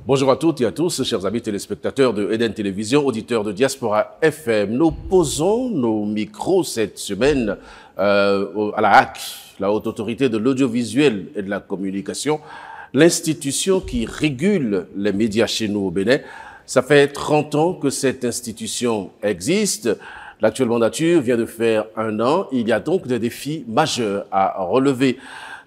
Bonjour à toutes et à tous, chers amis téléspectateurs de Eden Télévision, auditeurs de Diaspora FM. Nous posons nos micros cette semaine à la HAC, la Haute Autorité de l'Audiovisuel et de la Communication, l'institution qui régule les médias chez nous au Bénin. Ça fait 30 ans que cette institution existe. L'actuelle mandature vient de faire 1 an. Il y a donc des défis majeurs à relever.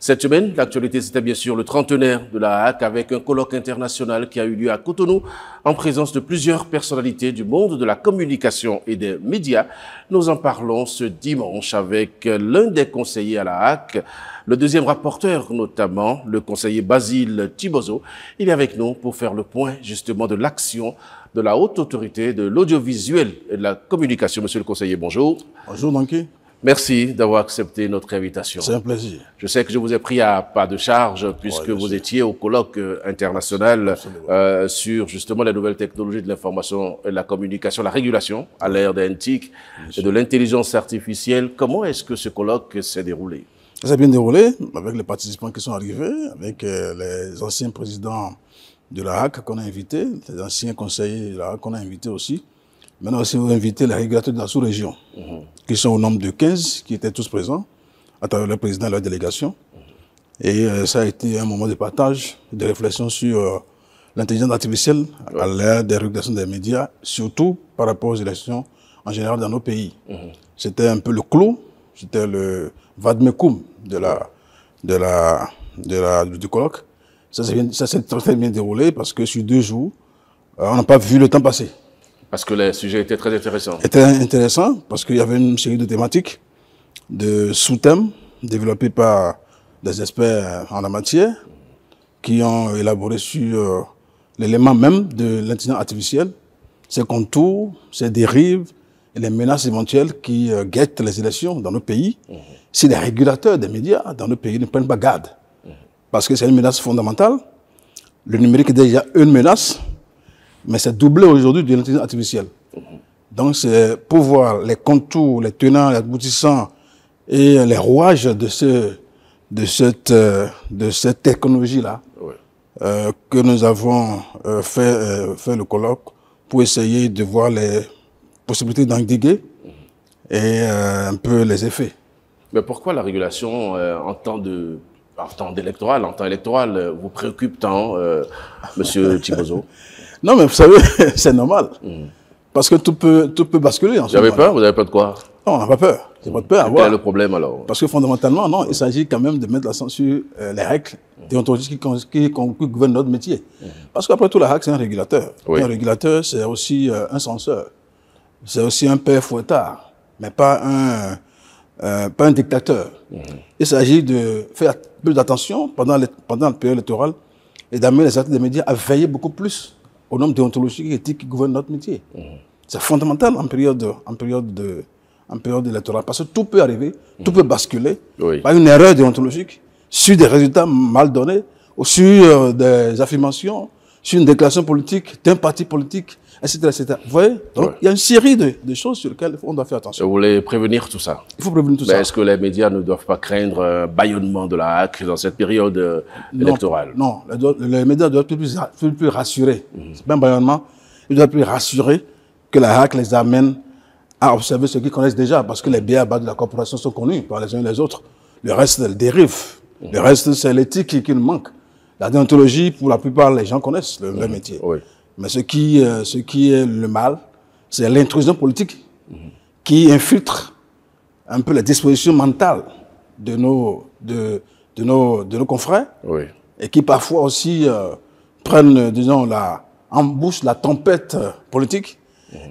Cette semaine, l'actualité, c'était bien sûr le trentenaire de la HAC avec un colloque international qui a eu lieu à Cotonou en présence de plusieurs personnalités du monde de la communication et des médias. Nous en parlons ce dimanche avec l'un des conseillers à la HAC, le deuxième rapporteur notamment, le conseiller Basile Thibozo. Il est avec nous pour faire le point justement de l'action de la Haute Autorité de l'Audiovisuel et de la Communication. Monsieur le conseiller, bonjour. Bonjour, Danky. Merci d'avoir accepté notre invitation. C'est un plaisir. Je sais que je vous ai pris à pas de charge puisque vous étiez au colloque international sur justement les nouvelles technologies de l'information et de la communication, la régulation à l'ère des NTIC et de l'intelligence artificielle. Comment est-ce que ce colloque s'est déroulé? Ça s'est bien déroulé avec les participants qui sont arrivés, avec les anciens présidents de la HAC qu'on a invités, les anciens conseillers de la HAC qu'on a invités aussi. Maintenant aussi, vous invitez les régulateurs de la sous-région, qui sont au nombre de 15, qui étaient tous présents, à travers le président et leur délégation. Et ça a été un moment de partage, de réflexion sur l'intelligence artificielle à l'ère des régulations des médias, surtout par rapport aux élections en général dans nos pays. C'était un peu le clou, c'était le vademecum du colloque. Ça s'est très bien déroulé parce que sur 2 jours, on n'a pas vu le temps passer. Parce que les sujets étaient très intéressants. C'était intéressant parce qu'il y avait une série de thématiques, de sous-thèmes développés par des experts en la matière qui ont élaboré sur l'élément même de l'intelligence artificielle, ses contours, ses dérives et les menaces éventuelles qui guettent les élections dans nos pays. Si les régulateurs des médias dans nos pays ne prennent pas garde, parce que c'est une menace fondamentale, le numérique est déjà une menace, mais c'est doublé aujourd'hui de l'intelligence artificielle. Donc c'est pour voir les contours, les tenants, les aboutissants et les rouages de cette technologie-là que nous avons fait le colloque pour essayer de voir les possibilités d'endiguer et un peu les effets. Mais pourquoi la régulation en temps électoral vous préoccupe tant, Monsieur Thibozo? Non, mais vous savez, c'est normal. Parce que tout peut basculer en ce moment. Vous avez peur? Vous n'avez peur de quoi? Non, on n'a pas peur. J'ai pas de peur. Quel est le problème alors? Parce que fondamentalement, non, il s'agit quand même de mettre l'accent sur les règles déontologiques qui gouvernent notre métier. Parce qu'après tout, la HAC, c'est un régulateur. Un régulateur, c'est aussi un censeur. C'est aussi un père fouettard, mais pas un dictateur. Il s'agit de faire plus d'attention pendant la période électorale et d'amener les acteurs des médias à veiller beaucoup plus aux normes déontologiques et éthiques qui gouvernent notre métier. C'est fondamental en période électorale, parce que tout peut arriver, tout peut basculer par une erreur déontologique sur des résultats mal donnés, ou sur des affirmations, sur une déclaration politique d'un parti politique, etc., etc. Vous voyez? Donc, il y a une série de choses sur lesquelles on doit faire attention. Vous voulez prévenir tout ça? Il faut prévenir tout ça. Est-ce que les médias ne doivent pas craindre un bâillonnement de la HAC dans cette période électorale? Non, les médias doivent être plus rassurés. C'est pas un bâillonnement. Ils doivent être plus rassurés que la HAC les amène à observer ce qu'ils connaissent déjà, parce que les biais à bas de la corporation sont connus par les uns et les autres. Le reste, c'est le dérive. Le reste, c'est l'éthique qui nous manque. La déontologie, pour la plupart, les gens connaissent leur métier. Mais ce qui est le mal, c'est l'intrusion politique qui infiltre un peu les dispositions mentales de nos confrères et qui parfois aussi prennent, disons, embouchent la tempête politique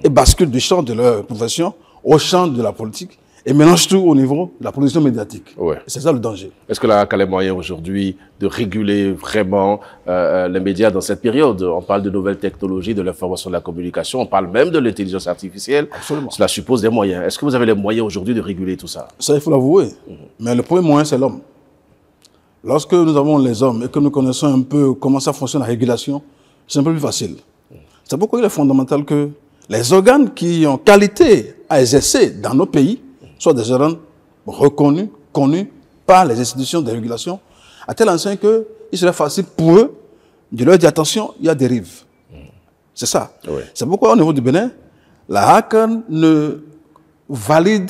et basculent du champ de leur profession au champ de la politique et mélangent tout au niveau de la production médiatique. C'est ça le danger. Est-ce que la HAC a les moyens aujourd'hui de réguler vraiment les médias dans cette période? On parle de nouvelles technologies, de l'information, de la communication, on parle même de l'intelligence artificielle. Absolument. Cela suppose des moyens. Est-ce que vous avez les moyens aujourd'hui de réguler tout ça? Ça, il faut l'avouer. Mais le premier moyen, c'est l'homme. Lorsque nous avons les hommes et que nous connaissons un peu comment ça fonctionne la régulation, c'est un peu plus facile. C'est pourquoi il est fondamental que les organes qui ont qualité à exercer dans nos pays soient des organes reconnus, connus par les institutions de régulation, à tel enseigne qu'il serait facile pour eux de leur dire attention, il y a des dérive. C'est ça. Oui. C'est pourquoi au niveau du Bénin, la HAC ne valide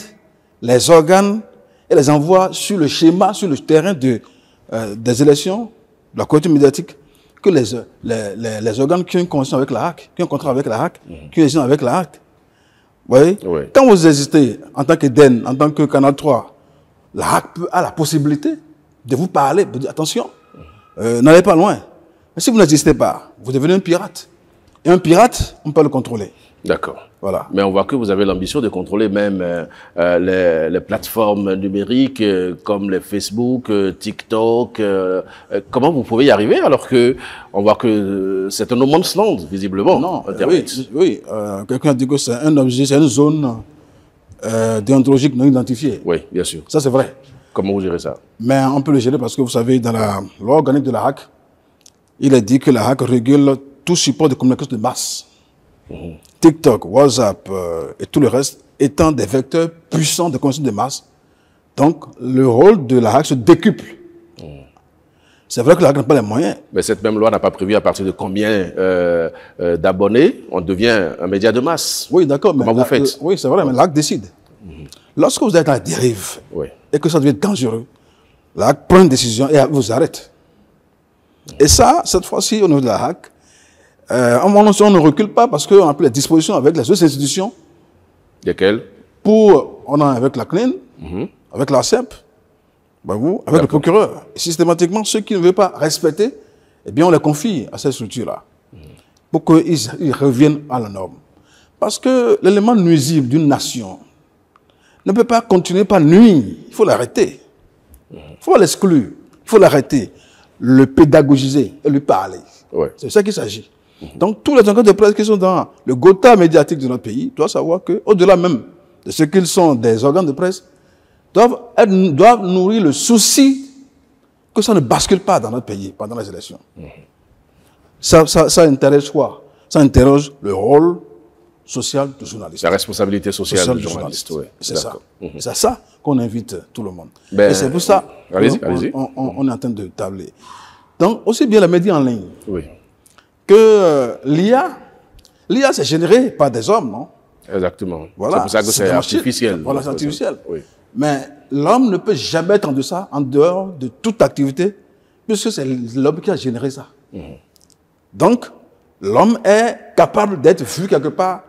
les organes et les envoie sur le schéma, sur le terrain des élections, de la couverture médiatique, que les organes qui ont une convention avec la HAC, qui ont un contrat avec la HAC, qui ont avec la HAC. Vous voyez? Oui. Quand vous existez en tant qu'EDEN, en tant que Canal 3, la HAC a la possibilité de vous parler, de dire attention, n'allez pas loin. Mais si vous n'existez pas, vous devenez un pirate. Et un pirate, on peut le contrôler. D'accord. Voilà. Mais on voit que vous avez l'ambition de contrôler même les plateformes numériques comme les Facebook, TikTok. Comment vous pouvez y arriver alors que on voit que c'est un no man's land, visiblement. Non, Internet. oui. Quelqu'un a dit que c'est un objet, c'est une zone déontologique non identifiée. Oui, bien sûr. Ça, c'est vrai. Comment vous gérez ça? Mais on peut le gérer parce que vous savez, dans la loi organique de la HAC, il est dit que la HAC régule tout support de communication de masse. TikTok, WhatsApp et tout le reste étant des vecteurs puissants de communication de masse. Donc, le rôle de la HAC se décuple. C'est vrai que la HAC n'a pas les moyens. Mais cette même loi n'a pas prévu à partir de combien d'abonnés on devient un média de masse. Oui, d'accord. Comment vous faites? Oui, c'est vrai, mais la HAC décide. Lorsque vous êtes à la dérive et que ça devient dangereux, la HAC prend une décision et vous arrête. Et ça, cette fois-ci, au niveau de la HAC, on ne recule pas parce qu'on a pris les dispositions avec les autres institutions. Lesquelles? On a avec la CNIL, avec la CEP, avec le procureur. Et systématiquement, ceux qui ne veulent pas respecter, eh bien, on les confie à cette structure-là pour qu'ils reviennent à la norme. Parce que l'élément nuisible d'une nation ne peut pas continuer par nuire. Il faut l'arrêter. Il faut l'exclure. Il faut l'arrêter. Le pédagogiser et lui parler. Ouais. C'est ça qu'il s'agit. Donc, tous les organes de presse qui sont dans le Gotha médiatique de notre pays doivent savoir qu'au-delà même de ce qu'ils sont des organes de presse, doivent nourrir le souci que ça ne bascule pas dans notre pays pendant les élections. Ça intéresse quoi? Ça interroge le rôle social du journaliste. La responsabilité sociale du journaliste. Ouais. C'est ça. C'est ça qu'on invite tout le monde. Ben, et c'est pour ça qu'on est en train de tabler. Donc, aussi bien les médias en ligne que l'IA, c'est généré par des hommes, non? Exactement. Voilà. C'est pour ça que c'est artificiel. Voilà, c'est artificiel. Oui. Mais l'homme ne peut jamais être en dehors de toute activité, puisque c'est l'homme qui a généré ça. Donc, l'homme est capable d'être vu quelque part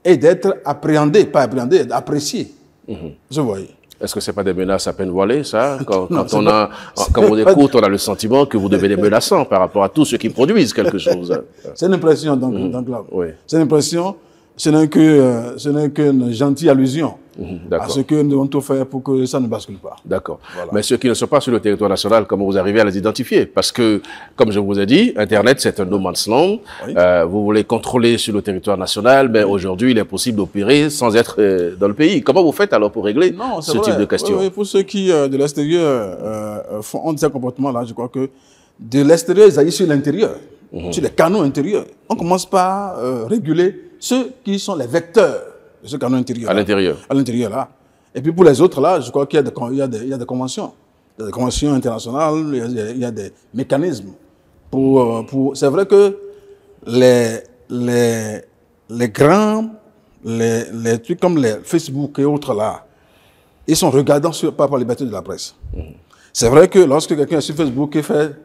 et d'être appréhendé, pas appréhendé, apprécié. Vous voyez. Est-ce que ce n'est pas des menaces à peine voilées, ça? Quand on écoute, on a le sentiment que vous devenez menaçant par rapport à tous ceux qui produisent quelque chose. C'est une impression, donc là. Oui. C'est une impression, ce n'est qu'une gentille allusion à ce que nous devons tout faire pour que ça ne bascule pas. D'accord. Voilà. Mais ceux qui ne sont pas sur le territoire national, comment vous arrivez à les identifier? Parce que, comme je vous ai dit, Internet, c'est un no man's land. Oui. Vous voulez contrôler sur le territoire national, mais aujourd'hui, il est possible d'opérer sans être dans le pays. Comment vous faites alors pour régler ce type de questions? Oui, pour ceux qui, de l'extérieur, ont ces comportements-là, je crois que de l'extérieur, ils agissent sur l'intérieur, sur les canaux intérieurs. On commence par réguler ceux qui sont les vecteurs de ce canal intérieur. À l'intérieur. À l'intérieur, là. Et puis pour les autres, là, je crois qu'il y a des conventions. Il y a des conventions internationales, il y a des mécanismes. C'est vrai que les trucs comme les Facebook et autres, là, ils sont regardants par la liberté de la presse. C'est vrai que lorsque quelqu'un est sur Facebook et fait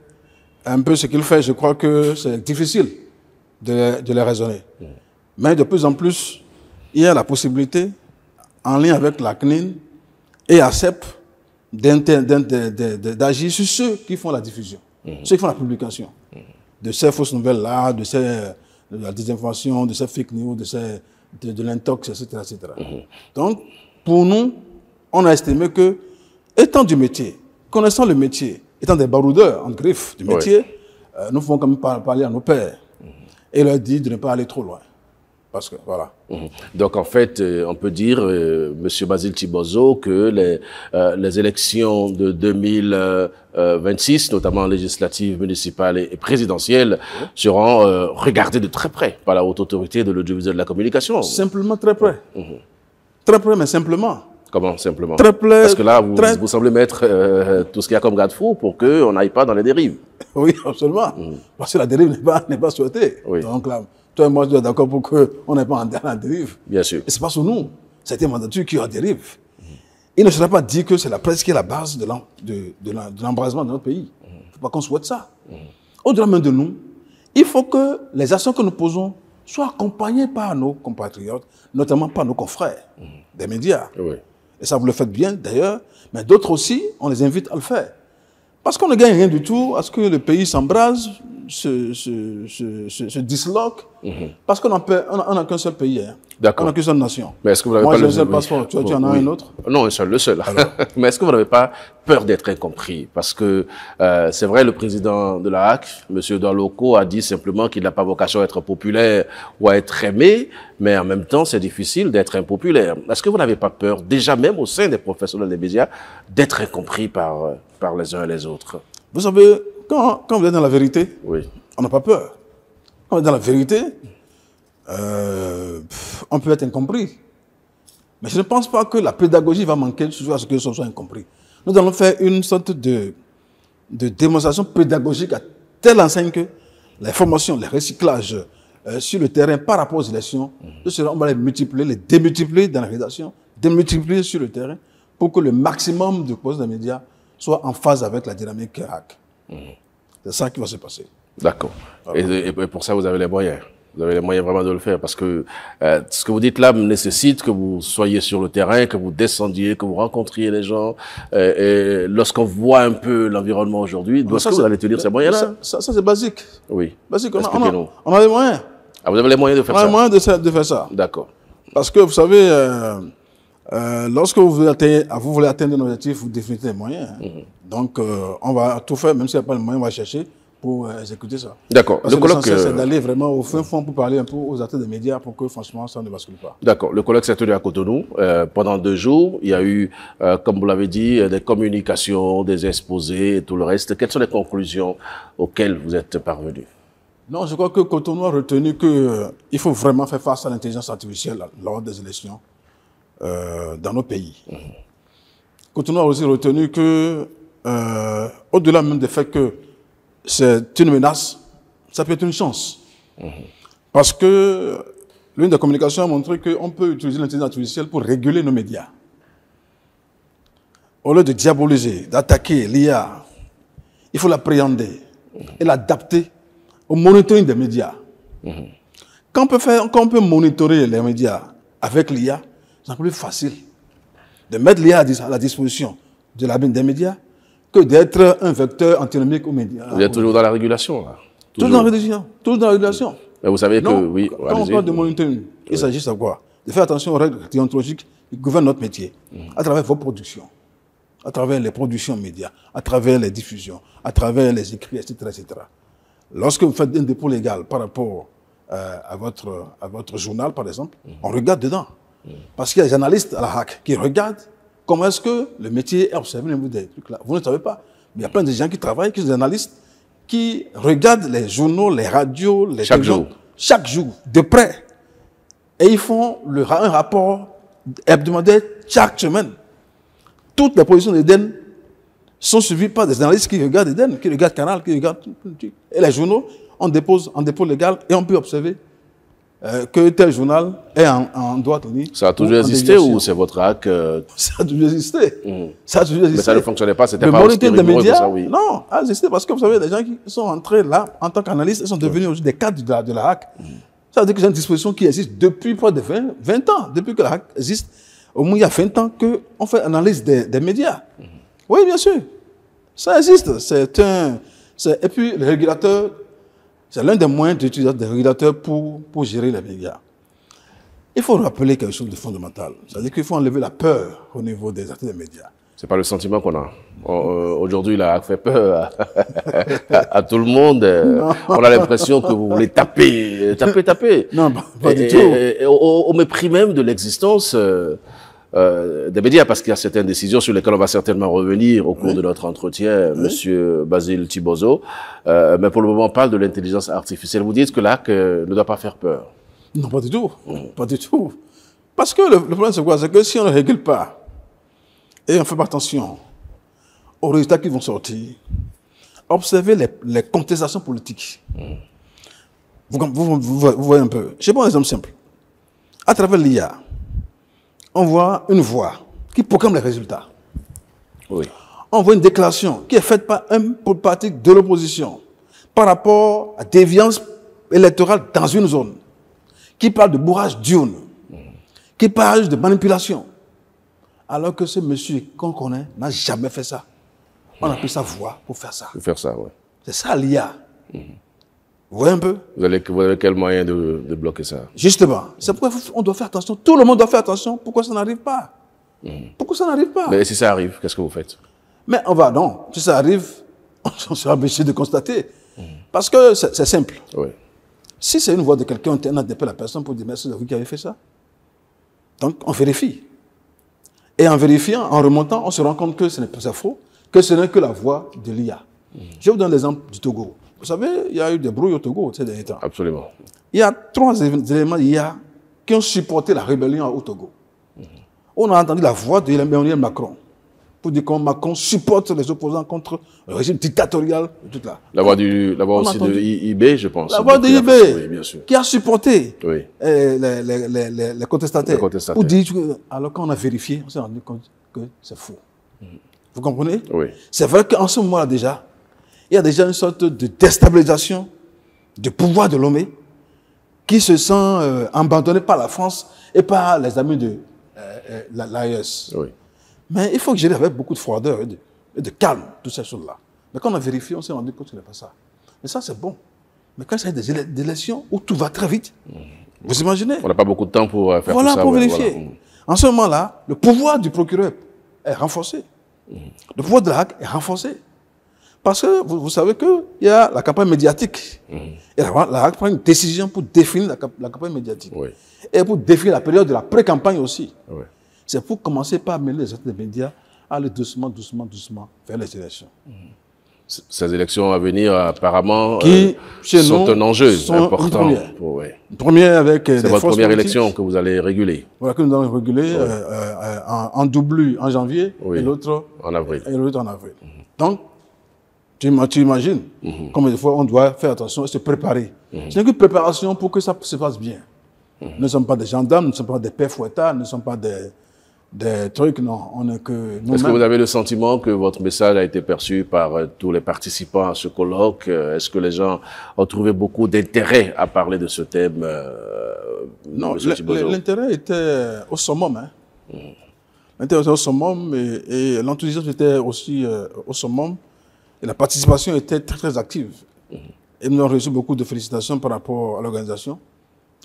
un peu ce qu'il fait, je crois que c'est difficile de les raisonner. Mais de plus en plus, il y a la possibilité, en lien avec la CNIL et ACEP, d'agir sur ceux qui font la diffusion, ceux qui font la publication de ces fausses nouvelles-là, de la désinformation, de ces fake news, de l'intox, etc. etc. Donc, pour nous, on a estimé que, étant du métier, connaissant le métier, étant des baroudeurs en griffe du métier, nous pouvons quand même parler à nos pairs et leur dire de ne pas aller trop loin. Parce que, voilà. Donc, en fait, on peut dire, M. Basile Thibozot, que les élections de 2026, notamment législatives, municipales et présidentielles, seront regardées de très près par la haute autorité de l'audiovisuel de la communication. Simplement très près. Très près, mais simplement. Comment, simplement? Très plaît. Parce que là, vous semblez mettre tout ce qu'il y a comme garde-fou pour qu'on n'aille pas dans les dérives. Oui, absolument. Parce que la dérive n'est pas souhaitée. Oui. Donc là, toi et moi, je suis d'accord pour qu'on n'ait pas en dérive. Bien sûr. Et c'est pas sur nous. C'était mandature qui est en dérive. Il ne serait pas dit que c'est la presse qui est la base de l'embrasement de notre pays. Il ne faut pas qu'on souhaite ça. Au-delà même de nous, il faut que les actions que nous posons soient accompagnées par nos compatriotes, notamment par nos confrères des médias. Oui. Et ça, vous le faites bien d'ailleurs, mais d'autres aussi, on les invite à le faire. Parce qu'on ne gagne rien du tout à ce que le pays s'embrase, se disloque, parce qu'on n'a qu'un seul pays, hein. D'accord. On n'a qu'une seule nation. Mais est-ce que vous n'avez Moi, pas j'ai un seul passeport, tu en as un autre? Non, un seul, le seul. Mais est-ce que vous n'avez pas peur d'être incompris? Parce que c'est vrai, le président de la HAC, M. Daloko, a dit simplement qu'il n'a pas vocation à être populaire ou à être aimé, mais en même temps, c'est difficile d'être impopulaire. Est-ce que vous n'avez pas peur, déjà même au sein des professionnels des médias, d'être incompris par les uns et les autres? Vous savez, quand vous êtes dans la vérité, Oui. on n'a pas peur. Quand on est dans la vérité, on peut être incompris. Mais je ne pense pas que la pédagogie va manquer toujours à ce que ce soit incompris. Nous allons faire une sorte de démonstration pédagogique à telle enseigne que les formations, les recyclages sur le terrain par rapport aux élections, on va les multiplier, les démultiplier dans la rédaction, démultiplier sur le terrain pour que le maximum de postes des médias soit en phase avec la dynamique HAC. C'est ça qui va se passer. D'accord. Et pour ça, vous avez les moyens. Vous avez les moyens vraiment de le faire parce que ce que vous dites là nécessite que vous soyez sur le terrain, que vous descendiez, que vous rencontriez les gens. Et lorsqu'on voit un peu l'environnement aujourd'hui, est-ce que vous allez tenir ces moyens-là? Ça c'est basique. Oui. Basique. On a les moyens. Ah, vous avez les moyens de faire ça? On a les moyens de faire ça. D'accord. Parce que vous savez, lorsque vous voulez atteindre un objectif, vous définissez les moyens. Donc, on va tout faire, même s'il n'y a pas de moyens, on va chercher pour exécuter ça. D'accord. Le colloque, c'est d'aller vraiment au fin fond pour parler un peu aux acteurs des médias pour que, franchement, ça ne bascule pas. D'accord. Le colloque s'est tenu à Cotonou. Pendant 2 jours, il y a eu, comme vous l'avez dit, des communications, des exposés et tout le reste. Quelles sont les conclusions auxquelles vous êtes parvenus? Non, je crois que Cotonou a retenu qu'il faut vraiment faire face à l'intelligence artificielle lors des élections dans nos pays. Cotonou a aussi retenu que, au-delà même du fait que c'est une menace, ça peut être une chance. Parce que l'une des communications a montré qu'on peut utiliser l'intelligence artificielle pour réguler nos médias. Au lieu de diaboliser, d'attaquer l'IA, il faut l'appréhender et l'adapter au monitoring des médias. Quand on peut monitorer les médias avec l'IA, c'est plus facile de mettre l'IA à la disposition des médias que d'être un vecteur antinomique aux médias. Vous êtes toujours dans la régulation, là? Toujours dans la régulation. Toujours dans la régulation. Mais vous savez non, que, oui, quand on parle de monitoring, il s'agit de quoi? De faire attention aux règles déontologiques qui gouvernent notre métier, à travers vos productions, à travers les productions médias, à travers les diffusions, à travers les écrits, etc., etc. Lorsque vous faites un dépôt légal par rapport à votre journal, par exemple, on regarde dedans. Parce qu'il y a des analystes à la HAC qui regardent comment est-ce que le métier est observé au niveau des trucs là. Vous ne savez pas. Mais il y a plein de gens qui travaillent, qui sont des analystes, qui regardent les journaux, les radios, les télévisions, chaque jour, de près. Et ils font un rapport hebdomadaire chaque semaine. Toutes les positions d'Eden sont suivies par des analystes qui regardent Eden, qui regardent Canal, qui regardent tout. Et les journaux, on dépose en dépôt légal et on peut observer que tel journal est en droit de ligne. Ça a toujours existé ou c'est votre HAC Ça a toujours existé. Ça a toujours existé. Mais ça ne fonctionnait pas, c'était pas le monitoring des médias, ça, oui. Non, a existé parce que vous savez, les gens qui sont entrés là en tant qu'analystes, ils sont devenus aujourd'hui des cadres de la HAC. Ça veut dire que c'est une disposition qui existe depuis près de 20 ans. Depuis que la HAC existe, au moins il y a 20 ans qu'on fait analyse des médias. Oui, bien sûr. Ça existe. Et puis, le régulateur, c'est l'un des moyens d'utiliser des régulateurs pour gérer les médias. Il faut rappeler quelque chose de fondamental. C'est-à-dire qu'il faut enlever la peur au niveau des acteurs des médias. C'est pas le sentiment qu'on a. Aujourd'hui, la HAC fait peur à tout le monde. On a l'impression que vous voulez taper. Non, pas du tout. Au mépris même de l'existence des médias, parce qu'il y a certaines décisions sur lesquelles on va certainement revenir au cours de notre entretien, Monsieur Basile Thibozo. Mais pour le moment, on parle de l'intelligence artificielle. Vous dites que la HAC ne doit pas faire peur. Non, pas du tout. Pas du tout. Parce que le problème, c'est quoi? C'est que si on ne régule pas Et on fait attention aux résultats qui vont sortir. Observez les contestations politiques. Vous voyez un peu. Je prends un exemple simple. À travers l'IA, on voit une voix qui proclame les résultats. Oui. On voit une déclaration qui est faite par un parti de l'opposition par rapport à déviance électorale dans une zone, qui parle de bourrage d'urne, qui parle de manipulation. Alors que ce monsieur qu'on connaît n'a jamais fait ça. On a pris sa voix pour faire ça. Pour faire ça, oui. C'est ça l'IA. Vous voyez un peu? Vous avez quel moyen de bloquer ça? Justement. C'est pourquoi on doit faire attention. Tout le monde doit faire attention. Pourquoi ça n'arrive pas? Pourquoi ça n'arrive pas? Mais si ça arrive, qu'est-ce que vous faites? Mais on va, non. Si ça arrive, on sera obligé de constater. Parce que c'est simple. Oui. Si c'est une voix de quelqu'un, on appelle la personne pour dire, mais c'est vous qui avez fait ça. Donc, on vérifie. Et en vérifiant, en remontant, on se rend compte que ce n'est pas faux, que ce n'est que la voix de l'IA. Je vous donne l'exemple du Togo. Vous savez, il y a eu des brouilles au Togo ces derniers temps. Absolument. Il y a 3 éléments d'IA qui ont supporté la rébellion au Togo. On a entendu la voix de Emmanuel Macron pour dire que Macron supporte les opposants contre le régime dictatorial. Tout là. La voix aussi de IB, je pense. La voix de IB, oui, bien sûr. qui a supporté Oui. les contestataires. Les contestataires. Pour dire, alors quand on a vérifié, on s'est rendu compte que c'est faux. Vous comprenez? Oui. C'est vrai qu'en ce moment-là déjà, il y a déjà une sorte de déstabilisation du pouvoir de Lomé qui se sent abandonné par la France et par les amis de l'AES. Oui. Mais il faut que j'aille avec beaucoup de froideur et de calme, toutes ces choses-là. Mais quand on a vérifié, on s'est rendu compte que ce n'est pas ça. Mais ça, c'est bon. Mais quand il s'agit des élections où tout va très vite, vous imaginez? On n'a pas beaucoup de temps pour faire tout ça. Voilà, pour vérifier. Voilà. En ce moment-là, le pouvoir du procureur est renforcé. Le pouvoir de la HAC est renforcé. Parce que vous savez qu'il y a la campagne médiatique. Et la HAC prend une décision pour définir la campagne médiatique. Oui. Et pour définir la période de la pré-campagne aussi. Oui. C'est pour commencer par mener les autres médias à aller doucement vers les élections. Ces élections à venir, apparemment, Qui, chez sont nous, un enjeu sont important. une première. Oui. Une première avec C'est votre première élection que vous allez réguler. Voilà, que nous allons réguler en double en janvier Oui. et l'autre En avril. en avril. Donc, tu imagines combien de fois on doit faire attention et se préparer. C'est une préparation pour que ça se passe bien. Nous ne sommes pas des gendarmes, nous ne sommes pas des pères fouettards, nous ne sommes pas des trucs, non. On n'est que nous-mêmes. Est-ce que vous avez le sentiment que votre message a été perçu par tous les participants à ce colloque? Est-ce que les gens ont trouvé beaucoup d'intérêt à parler de ce thème? Non, l'intérêt était au summum. Hein. L'intérêt était au summum et l'enthousiasme était aussi au summum. Et la participation était très, très active. Et nous avons reçu beaucoup de félicitations par rapport à l'organisation.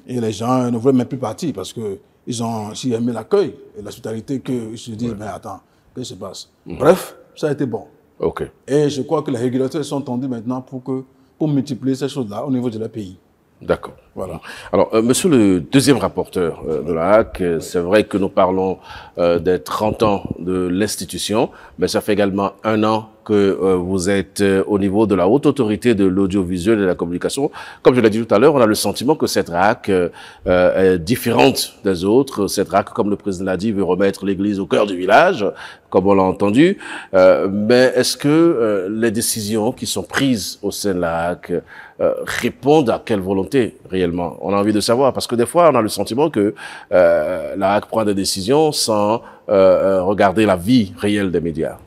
Et les gens ne voulaient même plus partir parce qu'ils ont aussi aimé l'accueil et l'hospitalité qu'ils se disent, mais attends, qu'est-ce qui se passe? Bref, ça a été bon. OK. Et je crois que les régulateurs sont tendus maintenant pour multiplier ces choses-là au niveau de leur pays. D'accord. Voilà. Alors, monsieur le deuxième rapporteur de la HAC, c'est vrai que nous parlons des 30 ans de l'institution, mais ça fait également 1 an que vous êtes au niveau de la haute autorité de l'audiovisuel et de la communication. Comme je l'ai dit tout à l'heure, on a le sentiment que cette HAC est différente des autres. Cette HAC, comme le président l'a dit, veut remettre l'église au cœur du village, comme on l'a entendu. Mais est-ce que les décisions qui sont prises au sein de la HAC répondent à quelle volonté réellement? On a envie de savoir, parce que des fois, on a le sentiment que la HAC prend des décisions sans regarder la vie réelle des médias.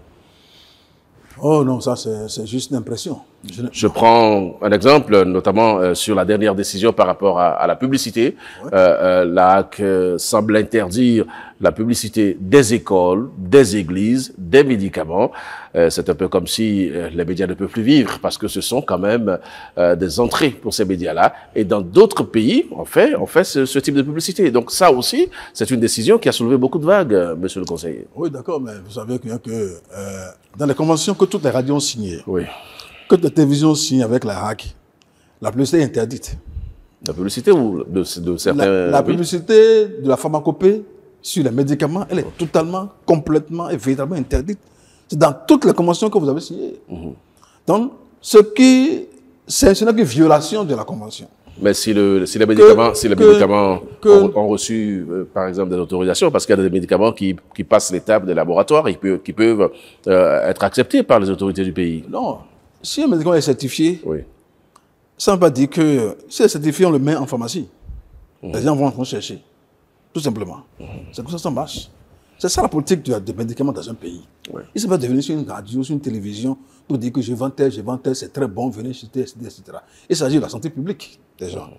Oh non, ça c'est juste une impression. Je prends un exemple, notamment sur la dernière décision par rapport à la publicité. Ouais. La HAC semble interdire la publicité des écoles, des églises, des médicaments. C'est un peu comme si les médias ne peuvent plus vivre parce que ce sont quand même des entrées pour ces médias-là. Et dans d'autres pays, on fait ce type de publicité. Donc ça aussi, c'est une décision qui a soulevé beaucoup de vagues, monsieur le conseiller. Oui, d'accord, mais vous savez que dans les conventions que toutes les radios ont signées, oui, que la télévision signe avec la HAC, la publicité est interdite. La publicité ou de certains... La publicité de la pharmacopée sur les médicaments, elle est totalement, complètement et véritablement interdite. C'est dans toutes les conventions que vous avez signées. Donc, ce n'est qu'une violation de la convention. Mais si les médicaments ont reçu, par exemple, des autorisations, parce qu'il y a des médicaments qui passent l'étape des laboratoires et qui peuvent être acceptés par les autorités du pays. Non. Si un médicament est certifié, Oui. ça ne veut pas dire que si c'est certifié, on le met en pharmacie. Les gens vont chercher. Tout simplement. C'est comme ça marche. C'est ça la politique des médicaments dans un pays. Ouais. Il ne s'est pas devenu sur une radio, sur une télévision, pour dire que je vends tel, c'est très bon, venez citer, etc. Il s'agit de la santé publique des gens.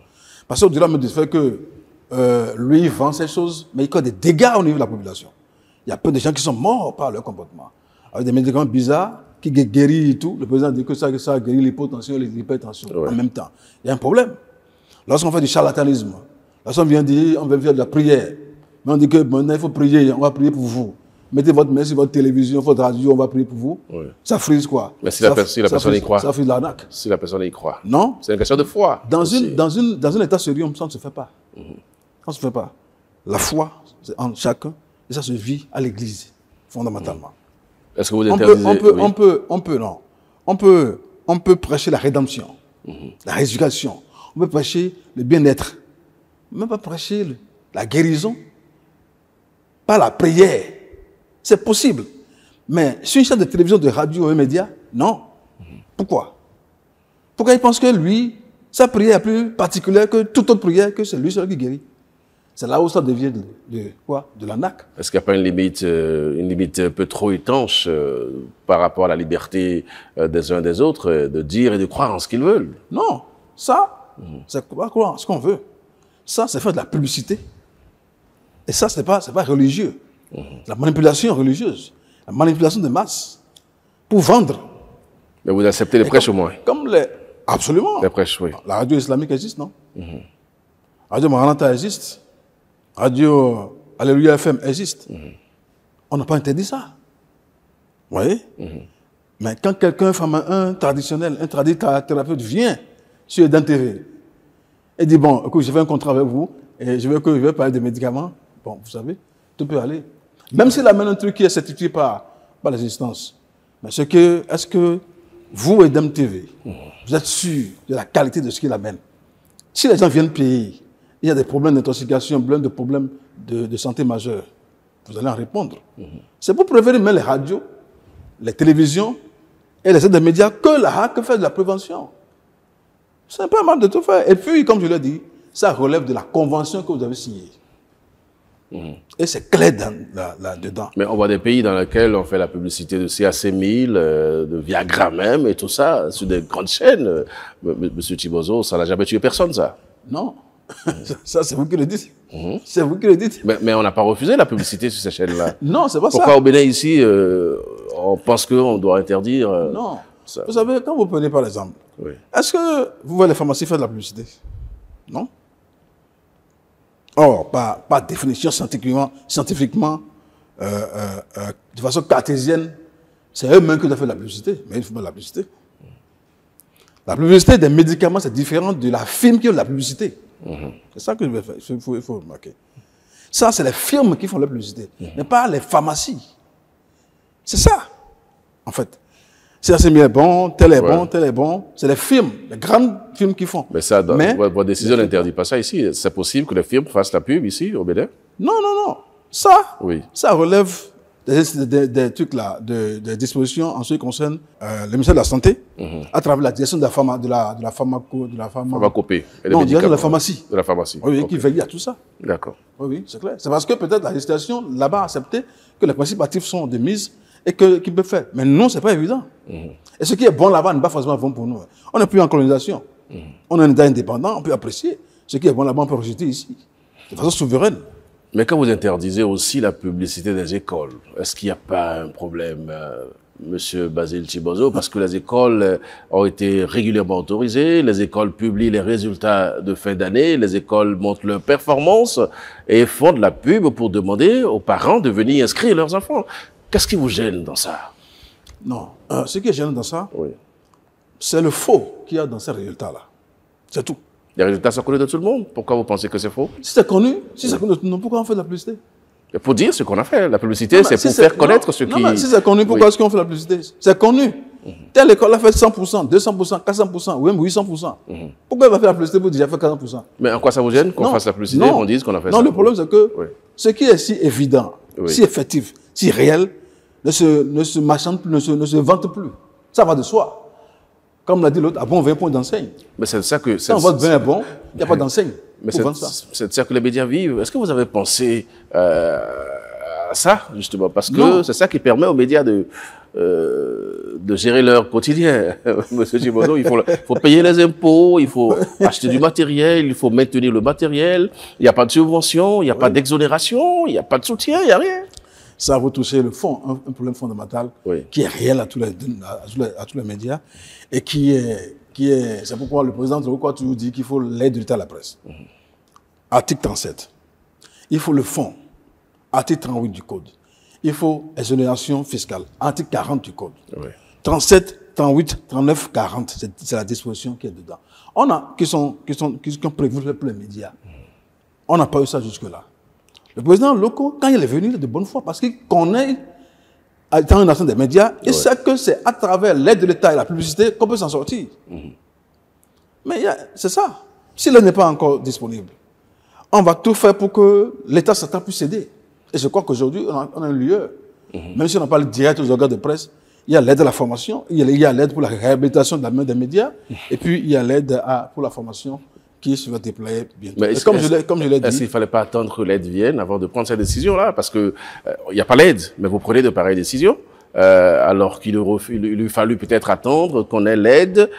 Parce qu'au-delà même du fait que lui, il vend ces choses, mais il cause des dégâts au niveau de la population. Il y a peu de gens qui sont morts par leur comportement. Avec des médicaments bizarres, qui guérissent et tout. Le président dit que ça guérit l'hypotension, l'hypertension en même temps. Il y a un problème. Lorsqu'on fait du charlatanisme, lorsqu'on vient dire, on veut faire de la prière, mais on dit que maintenant il faut prier, on va prier pour vous. Mettez votre main sur votre télévision, votre radio, on va prier pour vous. Oui. Ça frise quoi? Mais si la personne y croit. Ça frise l'arnaque. Si la personne y croit. Non. C'est une question de foi. Dans un état sérieux, ça ne se fait pas. Ça ne se fait pas. La foi, c'est en chacun, et ça se vit à l'église, fondamentalement. Est-ce que vous interdisez... On peut prêcher la rédemption, la résurrection. On peut prêcher le bien-être. Même pas prêcher la guérison. Pas la prière. C'est possible. Mais sur une chaîne de télévision, de radio et médias, non. Pourquoi? Pourquoi il pense que lui, sa prière est plus particulière que toute autre prière, que c'est lui seul qui guérit? C'est là où ça devient de l'arnaque. Est-ce qu'il n'y a pas une limite un peu trop étanche par rapport à la liberté des uns des autres de dire et de croire en ce qu'ils veulent? Non. Ça, c'est pas croire en ce qu'on veut. Ça, c'est faire de la publicité. Et ça, c'est pas religieux. La manipulation religieuse, la manipulation de masse pour vendre. Mais vous acceptez les prêches au moins? Absolument. Les prêches, oui. La radio islamique existe, non? Radio Maranatha existe. Radio Alléluia FM existe. On n'a pas interdit ça. Vous voyez? Mais quand quelqu'un, un traditionnel, un thérapeute vient sur Eden TV et dit, bon, écoute, je fais un contrat avec vous et je veux parler de médicaments, bon, vous savez, tout peut aller. Même s'il amène un truc qui est certifié par les instances. Mais est-ce que vous, Eden TV, vous êtes sûr de la qualité de ce qu'il amène? Si les gens viennent payer, il y a des problèmes d'intoxication, des problèmes de santé majeurs, vous allez en répondre. C'est pour prévenir même les radios, les télévisions et les aides des médias que la HAC fait de la prévention. C'est pas mal de tout faire. Et puis, comme je l'ai dit, ça relève de la convention que vous avez signée. Et c'est clair là-dedans. Mais on voit des pays dans lesquels on fait la publicité de CAC1000, de Viagra même et tout ça, sur des grandes chaînes. Monsieur Chibozo, ça n'a jamais tué personne, ça? Non. Ça, c'est vous qui le dites. C'est vous qui le dites. Mais on n'a pas refusé la publicité sur ces chaînes-là. Non, c'est pas ça. Pourquoi au Bénin, ici, on pense qu'on doit interdire non. Ça. Vous savez, quand vous prenez par exemple, est-ce que vous voyez les pharmacies faire de la publicité? Non. Or, par définition scientifiquement de façon cartésienne, c'est eux-mêmes qui doivent faire de la publicité. Mais il faut faire de la publicité. La publicité des médicaments, c'est différent de la firme qui fait de la publicité. C'est ça que je vais faire. Il faut remarquer. Ça, c'est les firmes qui font la publicité, mais pas les pharmacies. C'est ça, en fait. Si la sémie est bon, tel est bon, tel est bon. C'est les firmes, les grandes firmes qui font. Mais ça, votre décision n'interdit pas ça ici. C'est possible que les firmes fassent la pub ici, au Bénin? Non. Ça, ça relève des trucs là, des dispositions en ce qui concerne le ministère de la Santé, à travers la direction de la pharmacopée. Non, direction de la pharmacie. De la pharmacie. Oui, qui veille à tout ça. D'accord. Oui, c'est clair. C'est parce que peut-être la législation là-bas a accepté que les principes actifs sont de mise et qu'ils peuvent faire. Mais non, ce n'est pas évident. Et ce qui est bon là-bas n'est pas forcément bon pour nous. On n'est plus en colonisation. On est un État indépendant, on peut apprécier. Ce qui est bon là-bas, on peut rejeter ici, de façon souveraine. Mais quand vous interdisez aussi la publicité des écoles, est-ce qu'il n'y a pas un problème, Monsieur Basile Chibozo, parce que les écoles ont été régulièrement autorisées, les écoles publient les résultats de fin d'année, les écoles montrent leurs performances et font de la pub pour demander aux parents de venir inscrire leurs enfants. Qu'est-ce qui vous gêne dans ça? Non, ce qui est gênant dans ça, c'est le faux qu'il y a dans ces résultats-là. C'est tout. Les résultats sont connus de tout le monde. Pourquoi vous pensez que c'est faux? Si c'est connu, de tout le monde, pourquoi on fait de la publicité? Pour dire ce qu'on a fait. La publicité, c'est pour faire connaître ce qui... Non, mais si c'est connu, pourquoi est-ce qu'on fait la publicité? C'est connu. Telle école a fait 100%, 200%, 400%, ou même 800%. Pourquoi elle va faire la publicité pour déjà faire 40%? Mais en quoi ça vous gêne qu'on fasse la publicité, qu'on dise qu'on a fait ça? Non, le problème c'est que ce qui est si évident, si effectif, si réel, ne se marchande plus, ne se vante plus. Ça va de soi. Comme l'a dit l'autre, à bon 20 points d'enseigne. Mais c'est ça que... Quand votre vin est bon, il n'y a pas d'enseigne. Mais c'est de ça que les médias vivent. Est-ce que vous avez pensé à ça, justement? Parce que c'est ça qui permet aux médias de gérer leur quotidien. Monsieur Djibono, il faut payer les impôts, il faut acheter du matériel, il faut maintenir le matériel. Il n'y a pas de subvention, il n'y a pas d'exonération, il n'y a pas de soutien, il n'y a rien. Ça va toucher le fond, un problème fondamental qui est réel à tous les médias et c'est pourquoi le président toujours dit qu'il faut l'aide de l'État à la presse. Article 37. Il faut le fonds. Article 38 du Code. Il faut exonération fiscale. Article 40 du Code. 37, 38, 39, 40. C'est la disposition qui est dedans. Qui ont prévu pour les médias. On n'a pas eu ça jusque-là. Le président Loko, quand il est venu, il est de bonne foi parce qu'il connaît, étant une nation des médias, il sait que c'est à travers l'aide de l'État et la publicité qu'on peut s'en sortir. Mais c'est ça. Si l'aide n'est pas encore disponible, on va tout faire pour que l'État central puisse aider. Et je crois qu'aujourd'hui, on a un lieu. Même si on n'a pas le direct aux organes de presse, il y a l'aide à la formation, il y a l'aide pour la réhabilitation de la main des médias, et puis il y a l'aide pour la formation qui se va déployer bientôt. Mais comme je l'ai dit... Est-ce qu'il ne fallait pas attendre que l'aide vienne avant de prendre cette décision-là? Parce qu'il n'y a pas l'aide, mais vous prenez de pareilles décisions, alors qu'il lui fallut peut-être attendre qu'on ait l'aide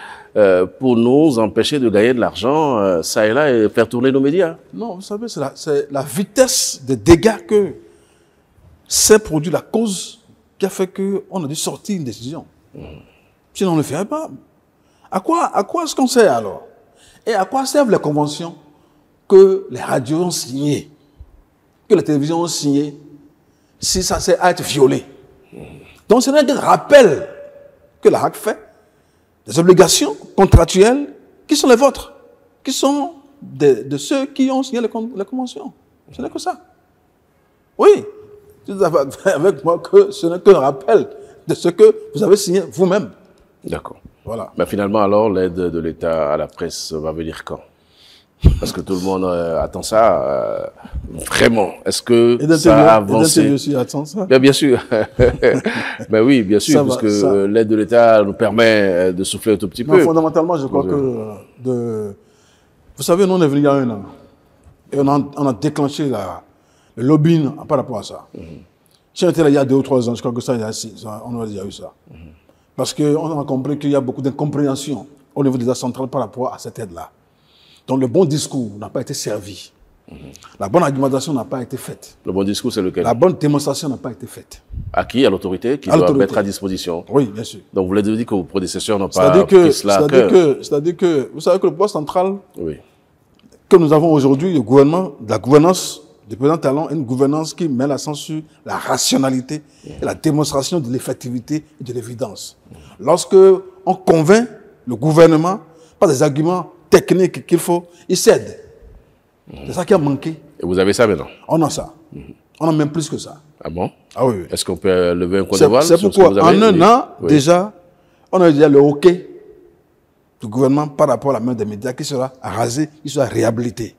pour nous empêcher de gagner de l'argent, ça et là, et faire tourner nos médias. Non, vous savez, c'est la vitesse des dégâts que s'est produit la cause qui a fait qu'on a dû sortir une décision. Sinon, on ne le ferait pas. À quoi est-ce qu'on sert alors? Et à quoi servent les conventions que les radios ont signées, que les télévisions ont signées, si ça sert à être violé? Donc, ce n'est qu'un rappel que la RAC fait des obligations contractuelles qui sont les vôtres, qui sont de ceux qui ont signé les conventions. Ce n'est que ça. Oui, vous avez avec moi que ce n'est qu'un rappel de ce que vous avez signé vous-même. D'accord. Voilà. Mais finalement, alors, l'aide de l'État à la presse va venir quand? Parce que tout le monde attend ça. Vraiment, est-ce que ça a avancé? Aussi attend ça. Bien sûr. Ben oui, bien sûr, parce que l'aide de l'État nous permet de souffler un tout petit peu. Fondamentalement, je crois que... Vous savez, nous, on est venu il y a 1 an. Et on a déclenché le lobbying par rapport à ça. Si on était là il y a 2 ou 3 ans, je crois que ça, on aurait déjà eu ça. Parce qu'on a compris qu'il y a beaucoup d'incompréhension au niveau des États centrales par rapport à cette aide-là. Donc le bon discours n'a pas été servi. La bonne argumentation n'a pas été faite. Le bon discours, c'est lequel? La bonne démonstration n'a pas été faite. À qui? À l'autorité qui doit mettre à disposition? Oui, bien sûr. Donc vous voulez dire que vos prédécesseurs n'ont pas pris cela à cœur? C'est-à-dire que, vous savez que le pouvoir central que nous avons aujourd'hui, le gouvernement, la gouvernance du président Talon, est une gouvernance qui met l'accent sur la rationalité et la démonstration de l'effectivité et de l'évidence. Lorsque on convainc le gouvernement par des arguments techniques qu'il faut, il cède. C'est ça qui a manqué. Et vous avez ça maintenant? On a ça. On a même plus que ça. Ah bon? Ah oui. Est-ce qu'on peut lever un coin de voile? C'est pourquoi, en 1 an, déjà, on a déjà le hockey du gouvernement par rapport à la main des médias qui sera rasée, qui sera réhabilitée.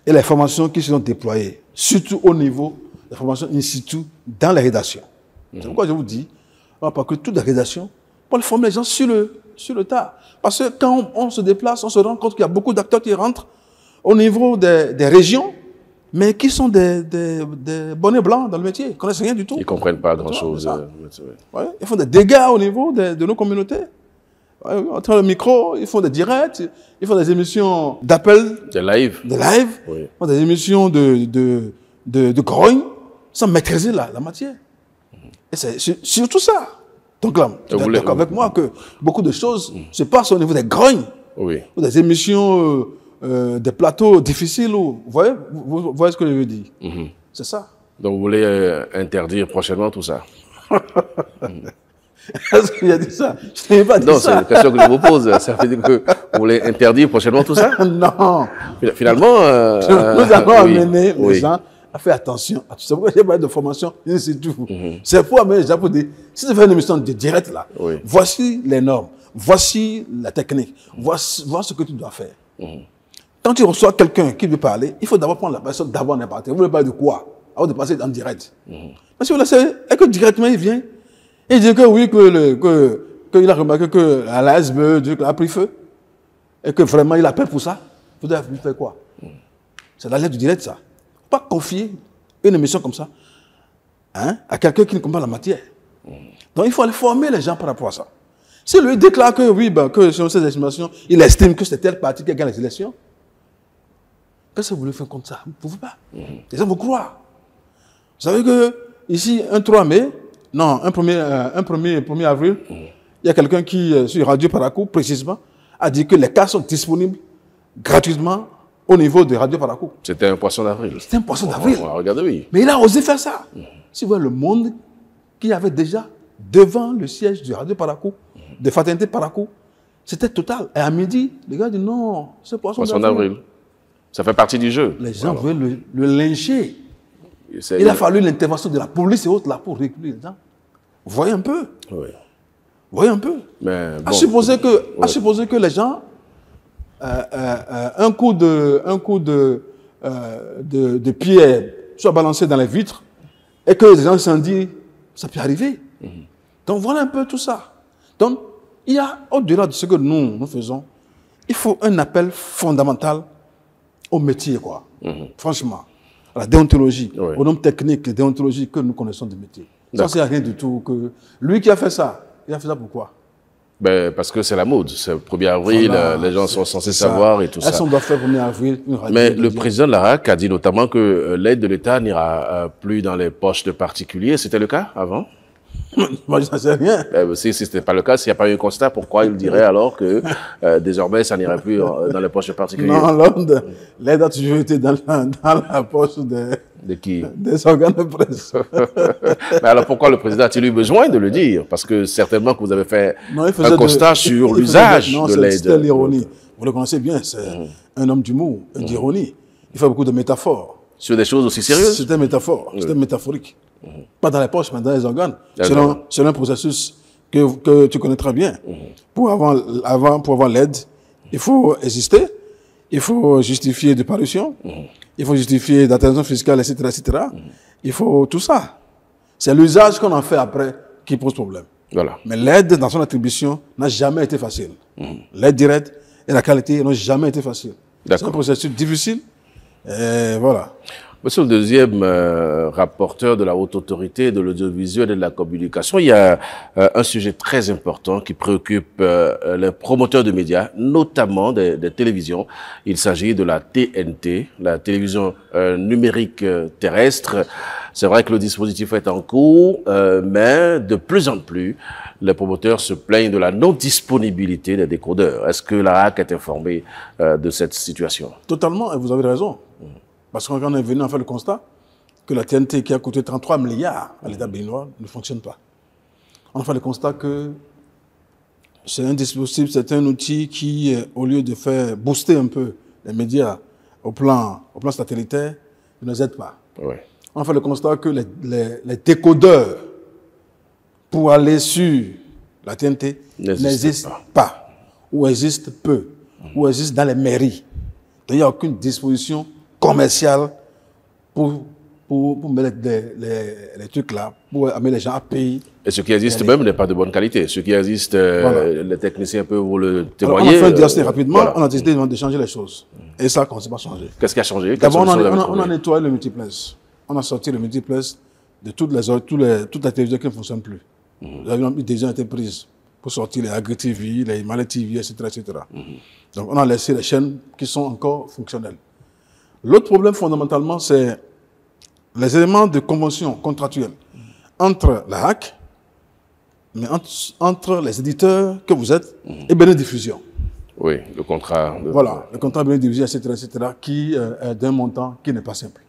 Et les formations qui seront déployées, surtout au niveau des formations in situ dans les rédactions. C'est pourquoi je vous dis, on va pas que toutes les rédactions, pour former les gens sur le tas. Parce que quand on se déplace, on se rend compte qu'il y a beaucoup d'acteurs qui rentrent au niveau des régions, mais qui sont des bonnets blancs dans le métier, ils ne connaissent rien du tout. Ils ne comprennent pas grand-chose. Ils font des dégâts au niveau de nos communautés. En train de micro, ils font des directs, ils font des émissions d'appel. Des lives. Ils font des émissions de grogne, sans maîtriser la matière. Et c'est surtout ça. Donc là, vous êtes d'accord avec moi que beaucoup de choses se passent au niveau des grognes. Des émissions, des plateaux difficiles. Vous voyez ce que je veux dire? C'est ça. Donc vous voulez interdire prochainement tout ça? Est-ce qu'il a dit ça? Je n'ai pas dit ça. Non, c'est une question que je vous pose. Ça veut dire que vous voulez interdire prochainement tout ça? Non. Finalement... nous allons amener les gens fait attention à tout ça. Pourquoi j'ai parlé de formation, c'est tout. C'est pour amener les gens pour dire, si tu fais une émission de direct là, voici les normes, voici la technique, voici ce que tu dois faire. Quand tu reçois quelqu'un qui veut parler, il faut d'abord prendre la personne d'abord n'importe. Vous voulez parler de quoi? Avant de passer en direct. Mais si vous laissez, et que directement il vient, il dit que oui, qu'il a remarqué que la SBE a pris feu, et que vraiment il appelle pour ça, vous devez faire quoi? C'est la lettre du direct, ça. Pas confier une émission comme ça à quelqu'un qui ne comprend pas la matière. Donc il faut aller former les gens par rapport à ça. Si lui déclare que oui, que selon ces estimations, il estime que c'est telle partie qui gagne les élections, qu'est-ce que vous voulez faire contre ça? Vous ne pouvez pas. Les gens vont croire. Vous savez que ici, un 3 mai, non, un 1er avril, il y a quelqu'un qui, sur Radio Parakou, précisément, a dit que les cas sont disponibles gratuitement au niveau de Radio Parakou. C'était un poisson d'avril. C'était un poisson d'avril. Regardez, oui. Mais il a osé faire ça. Si vous voyez le monde qu'il y avait déjà devant le siège de Radio Parakou, de Fraternité Parakou, c'était total. Et à midi, les gars disent non, c'est poisson d'avril. Ça fait partie du jeu. Les gens veulent le lyncher. Il a fallu l'intervention de la police et autres là pour réguler les gens. Vous voyez un peu. Oui. Vous voyez un peu. Mais bon, à supposer que les gens, un coup de pierre soit balancé dans les vitres et que les gens s'indient, ça peut arriver. Donc voilà un peu tout ça. Donc il y a, au-delà de ce que nous faisons, il faut un appel fondamental au métier, quoi. Franchement. À la déontologie, aux normes techniques et déontologiques que nous connaissons du métier. Ça, c'est rien du tout. Lui qui a fait ça, il a fait ça pourquoi? Parce que c'est la mode. C'est le 1er avril, voilà, les gens sont censés savoir et tout ça. Est-ce qu'on doit faire le 1er avril une radio? Mais le président de l'ARAC a dit notamment que l'aide de l'État n'ira plus dans les poches de particuliers. C'était le cas avant? Moi, je n'en sais rien. Si ce n'était pas le cas, s'il n'y a pas eu un constat, pourquoi il dirait alors que désormais, ça n'irait plus dans les poches de particuliers? Non, l'aide a toujours été dans la poche de qui? Des organes de presse. Mais alors pourquoi le président a-t-il eu besoin de le dire? Parce que certainement que vous avez fait un constat sur l'usage de l'aide. C'était l'ironie. Vous le connaissez bien, c'est un homme d'humour, d'ironie. Il fait beaucoup de métaphores. Sur des choses aussi sérieuses? C'était métaphore, c'était métaphorique. Pas dans les poches, mais dans les organes. C'est un processus que tu connais très bien. Pour avoir l'aide, il faut exister, il faut justifier de parution, il faut justifier d'attention fiscale, etc., etc. Il faut tout ça. C'est l'usage qu'on en fait après qui pose problème. Voilà. Mais l'aide dans son attribution n'a jamais été facile. L'aide directe et la qualité n'ont jamais été faciles. C'est un processus difficile. Et voilà. Monsieur le deuxième rapporteur de la Haute Autorité de l'audiovisuel et de la communication, il y a un sujet très important qui préoccupe les promoteurs de médias, notamment des télévisions. Il s'agit de la TNT, la télévision numérique terrestre. C'est vrai que le dispositif est en cours, mais de plus en plus, les promoteurs se plaignent de la non-disponibilité des décodeurs. Est-ce que l'ARAC est informé de cette situation? Totalement, et vous avez raison. Parce qu'on est venu en faire le constat que la TNT qui a coûté 33 milliards à l'État béninois ne fonctionne pas. On a fait le constat que c'est un dispositif, c'est un outil qui, au lieu de faire booster un peu les médias au plan satellitaire, ne nous aide pas. Ouais. On a fait le constat que les décodeurs pour aller sur la TNT n'existent pas, ou existent peu, ou existent dans les mairies. Donc il n'y a aucune disposition commerciale pour mettre les trucs là, pour amener les gens à payer. Et ce qui existe même n'est pas de bonne qualité. Ce qui existe, les techniciens peuvent vous le témoigner. Alors, on a fait un diagnostic rapidement, on a décidé de changer les choses. Et ça, on ne s'est pas changé. Qu'est-ce qui a changé? D'abord, on a nettoyé le multiplex. On a sorti le multiplex de toute la télévision qui ne fonctionne plus. Les décisions ont été prises pour sortir les AgriTV, les Malais TV, etc. etc. Donc, on a laissé les chaînes qui sont encore fonctionnelles. L'autre problème, fondamentalement, c'est les éléments de convention contractuelle entre la HAC, mais entre les éditeurs que vous êtes et Bénin Diffusion. Oui, le contrat. Voilà, le contrat Bénin Diffusion, etc., qui est d'un montant qui n'est pas simple.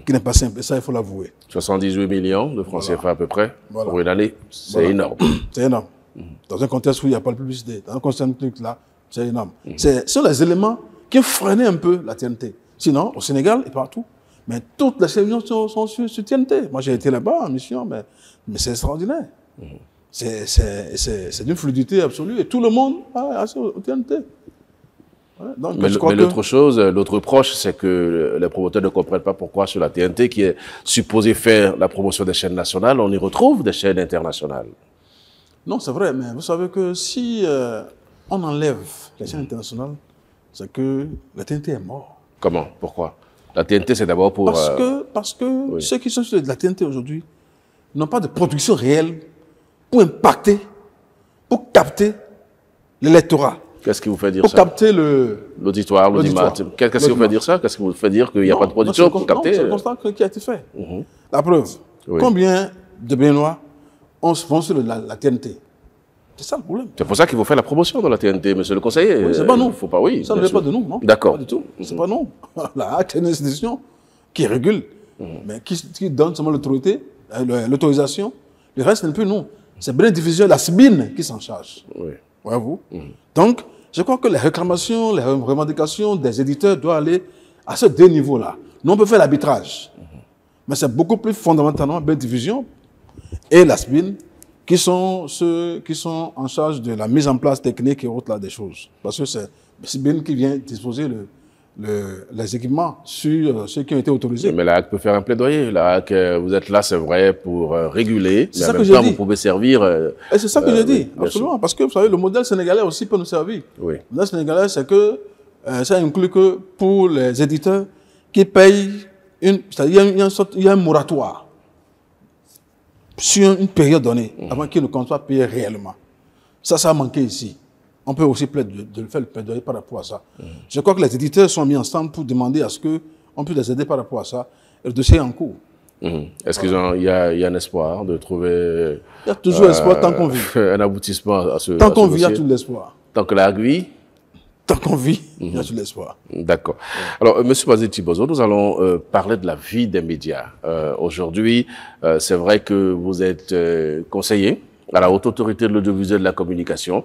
Qui n'est pas simple, et ça, il faut l'avouer. 78 millions de francs CFA à peu près pour une année, c'est énorme. C'est énorme. Dans un contexte où il n'y a pas de publicité, dans un contexte là, c'est énorme. Ce sont les éléments qui ont freiné un peu la TNT. Sinon, au Sénégal et partout, Mais toutes les chaînes sont sur TNT. Moi, j'ai été là-bas en mission, mais c'est extraordinaire. C'est d'une fluidité absolue et tout le monde a accès au TNT. Ouais, donc, mais l'autre chose, l'autre proche, c'est que les promoteurs ne comprennent pas pourquoi sur la TNT, qui est supposée faire la promotion des chaînes nationales, on y retrouve des chaînes internationales. Non, c'est vrai, mais vous savez que si on enlève les chaînes internationales, c'est que la TNT est morte. Comment? Pourquoi? La TNT, c'est d'abord pour... Parce que oui. Ceux qui sont sur la TNT aujourd'hui n'ont pas de production réelle pour impacter, pour capter l'électorat. Qu'est-ce qui vous fait dire pour ça? Pour capter l'auditoire, l'audimat. Qu'est-ce qui vous fait dire ça? Qu'est-ce qui vous fait dire qu'il n'y a pas de production pour capter? C'est le constat qui a été fait. La preuve. Oui. Combien de Béninois vont sur la TNT? C'est ça le problème. C'est pour ça qu'il faut faire la promotion dans la TNT, monsieur le conseiller. Oui, c'est pas nous. Faut pas, oui, ça ne vient pas de nous, non? D'accord. Pas du tout. C'est pas nous. La HAC, c'est une institution qui régule, mais qui donne seulement l'autorisation. Le reste, ce n'est plus nous. C'est bien diffusion, la SBIN qui s'en charge. Oui. Voyez-vous? Donc, je crois que les réclamations, les revendications des éditeurs doivent aller à ces deux niveaux-là. Nous, on peut faire l'arbitrage. Mais c'est beaucoup plus fondamentalement bien diffusion et la SBIN qui sont ceux qui sont en charge de la mise en place technique et autres là des choses. Parce que c'est SBIN qui vient disposer les équipements sur ceux qui ont été autorisés. Mais la HAC peut faire un plaidoyer. La HAC, vous êtes là, c'est vrai, pour réguler, mais en même temps, vous pouvez servir... et c'est ça que j'ai dit, absolument. Parce que, vous savez, le modèle sénégalais aussi peut nous servir. Oui. Le modèle sénégalais, c'est que ça inclut que pour les éditeurs qui payent, c'est-à-dire il y a un moratoire sur une période donnée, avant qu'ils ne comptent pas payer réellement. Ça a manqué ici. On peut aussi de faire le plaidoyer par rapport à ça. Je crois que les éditeurs sont mis ensemble pour demander à ce qu'on puisse les aider par rapport à ça. Et le dossier est en cours. Est-ce qu'il y a un espoir de trouver... Il y a toujours espoir tant qu'on vit. Un aboutissement à ce Tant qu'on vit, il y a tout l'espoir. Tant que la HAC vit? Tant qu'on vit, il y a tout l'espoir. D'accord. Alors, M. Bazil Tibozo, nous allons parler de la vie des médias. Aujourd'hui, c'est vrai que vous êtes conseiller à la Haute Autorité de l'Audiovisuel et de la Communication,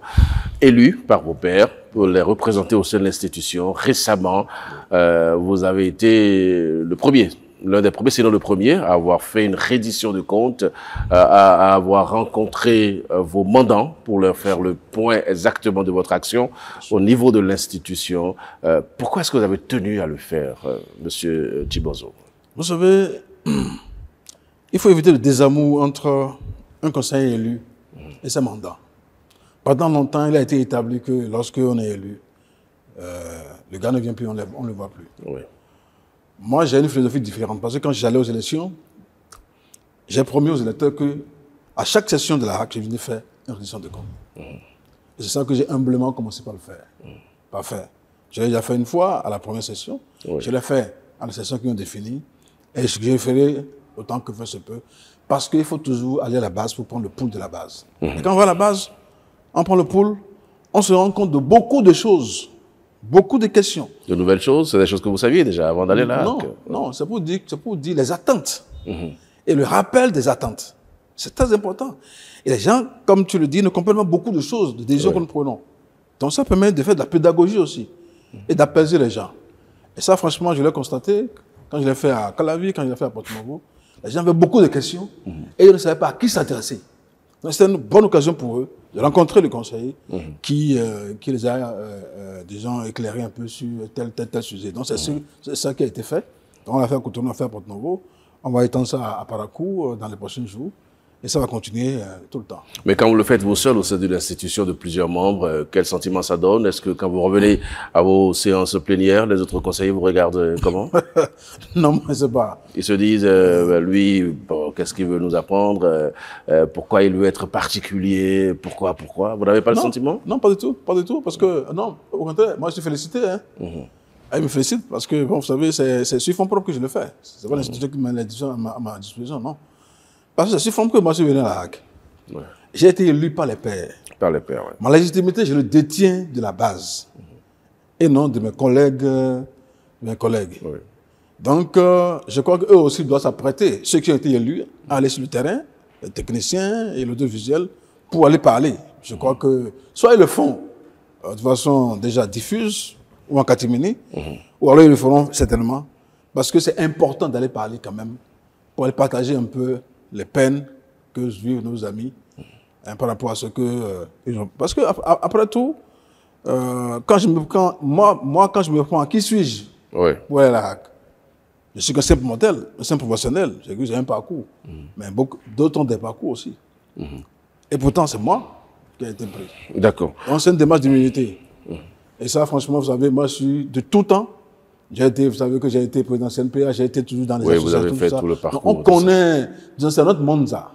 élu par vos pairs pour les représenter au sein de l'institution. Récemment, vous avez été le premier, l'un des premiers, sinon le premier, à avoir fait une reddition de comptes, à avoir rencontré vos mandants pour leur faire le point exactement de votre action au niveau de l'institution. Pourquoi est-ce que vous avez tenu à le faire, M. Tibozo? Vous savez, il faut éviter le désamour entre un conseiller élu et ses mandats. Pendant longtemps, il a été établi que lorsqu'on est élu, le gars ne vient plus, on ne le voit plus. Oui. Moi, j'ai une philosophie différente parce que quand j'allais aux élections, j'ai promis aux électeurs que à chaque session de la HAC, je venais faire une reddition de comptes. Et c'est ça que j'ai humblement commencé par le faire. Pas faire. Je l'ai déjà fait une fois à la première session. Oui. Je l'ai fait à la session qui ont défini. Et je le ferai autant que faire se peut. Parce qu'il faut toujours aller à la base pour prendre le pouls de la base. Et quand on va à la base, on prend le pouls, on se rend compte de beaucoup de choses, beaucoup de questions. De nouvelles choses, c'est des choses que vous saviez déjà avant d'aller là? Non, c'est pour dire les attentes. Et le rappel des attentes. C'est très important. Et les gens, comme tu le dis, ne comprennent pas beaucoup de choses, de décisions que nous prenons. Donc ça permet de faire de la pédagogie aussi et d'apaiser les gens. Et ça, franchement, je l'ai constaté quand je l'ai fait à Calavi, quand je l'ai fait à Porto-Novo. Les gens avaient beaucoup de questions et ils ne savaient pas à qui s'intéresser. Donc c'était une bonne occasion pour eux de rencontrer le conseiller qui les a, disons, éclairés un peu sur tel sujet. Donc c'est ça qui a été fait. Donc on l'a fait à Cotonou, on l'a fait à Porto-Novo. On va étendre ça à Parakou dans les prochains jours. Et ça va continuer tout le temps. Mais quand vous le faites vous seul au sein de l'institution de plusieurs membres, quel sentiment ça donne? Est-ce que quand vous revenez à vos séances plénières, les autres conseillers vous regardent comment? Non, moi, je sais pas. Ils se disent, lui, bon, qu'est-ce qu'il veut nous apprendre? Pourquoi il veut être particulier? Pourquoi? Vous n'avez pas le sentiment? Non, pas du tout. Pas du tout. Parce que, non, au contraire, moi, je suis félicité. Hein. Il me félicite parce que, bon, vous savez, c'est sur fonds propres que je le fais. C'est pas l'institution qui met l'édition à ma disposition, non. Parce que c'est sur forme que moi je suis venu à la HAC. J'ai été élu par les pairs. Par les pairs, oui. Ma légitimité, je le détiens de la base. Et non de mes collègues. Oui. Donc, je crois qu'eux aussi doivent s'apprêter, ceux qui ont été élus, à aller sur le terrain, les techniciens et l'audiovisuel, pour aller parler. Je crois que soit ils le font de façon déjà diffuse, ou en catimini, ou alors ils le feront certainement Parce que c'est important d'aller parler quand même, pour aller partager un peu les peines que vivent nos amis hein, par rapport à ce que ils ont. Parce que après tout, quand je me prends, qui suis-je pour aller à la HAC? Je suis qu'un simple mortel, un simple professionnel. J'ai un parcours. Mais d'autres ont des parcours aussi. Et pourtant, c'est moi qui ai été pris. D'accord. Donc, c'est une démarche d'immunité. Et ça, franchement, vous savez, moi, je suis de tout temps. Vous savez que j'ai été président CNPA, j'ai été toujours dans les associations. Oui, vous avez fait tout le parcours. Donc, on connaît, c'est notre monde, ça.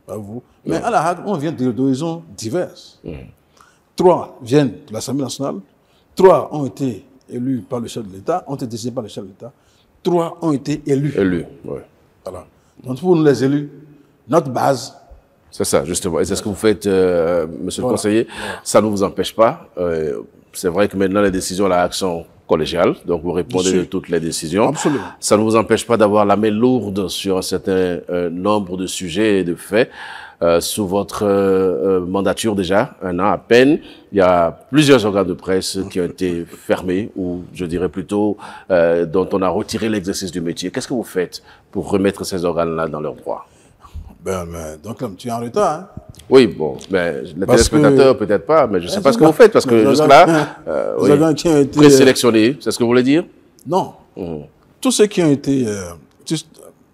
Vous. Mais à la HAC, on vient d'horizons diverses. 3 viennent de l'Assemblée nationale, 3 ont été élus par le chef de l'État, ont été désignés par le chef de l'État, 3 ont été élus. Élus, oui. Voilà. Donc, pour nous, les élus, notre base. C'est ça, justement. Et c'est ce que vous faites, monsieur le conseiller. Ça ne vous empêche pas. C'est vrai que maintenant, les décisions à la HAC sont collégiales, donc vous répondez de toutes les décisions. Absolument. Ça ne vous empêche pas d'avoir la main lourde sur un certain nombre de sujets et de faits. Sous votre mandature déjà, 1 an à peine, il y a plusieurs organes de presse qui ont été fermés, ou je dirais plutôt dont on a retiré l'exercice du métier. Qu'est-ce que vous faites pour remettre ces organes-là dans leurs droits? Donc là, tu es en retard. Hein? Oui, bon, mais les téléspectateurs peut-être pas, mais je ne sais pas ce que vous faites, parce que jusque-là, présélectionnés, c'est ce que vous voulez dire? Non. Tous ceux qui ont été...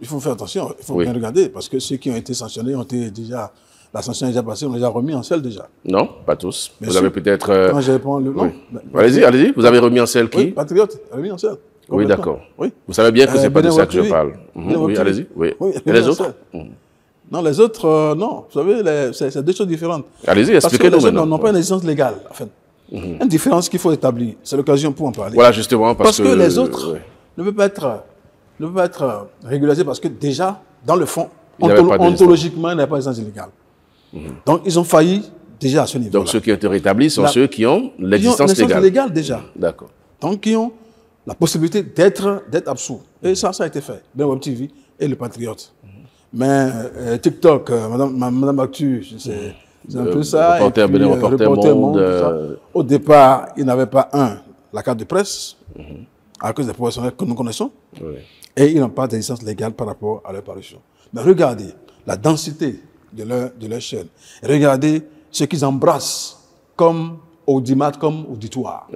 il faut faire attention, il faut bien regarder, parce que ceux qui ont été sanctionnés ont été déjà... La sanction est déjà passée, on les a remis en selle déjà. Non, pas tous. Vous avez peut-être... Quand je réponds le nom... Allez-y, vous avez remis en selle qui? Oui, Patriote, remis en selle. Oui, d'accord. Oui. Vous savez bien que ce n'est pas de ça que je parle. Oui, allez-y. Oui. Et les autres? Non, les autres, non. Vous savez, c'est 2 choses différentes. Allez-y, expliquez-nous maintenant. Parce que les autres n'ont pas une existence légale, en fait. Une différence qu'il faut établir. C'est l'occasion pour en parler. Voilà, justement, parce que les autres ne peuvent pas être régularisés parce que déjà, dans le fond, ontologiquement, il n'y a pas d'existence légale. Donc, ils ont failli déjà à ce niveau-là. Donc, ceux qui ont été rétablis sont ceux qui ont l'existence légale. Déjà. D'accord. Donc, qui ont la possibilité d'être absous. Et ça a été fait. Web TV et le Patriote. Mais TikTok, Madame Actu, c'est un peu ça. Reporter Monde. Au départ, il n'avait pas la carte de presse, à cause des professionnels que nous connaissons, et ils n'ont pas d'existence légale par rapport à leur parution. Mais regardez la densité de leur chaîne. Regardez ce qu'ils embrassent comme audimat, comme auditoire.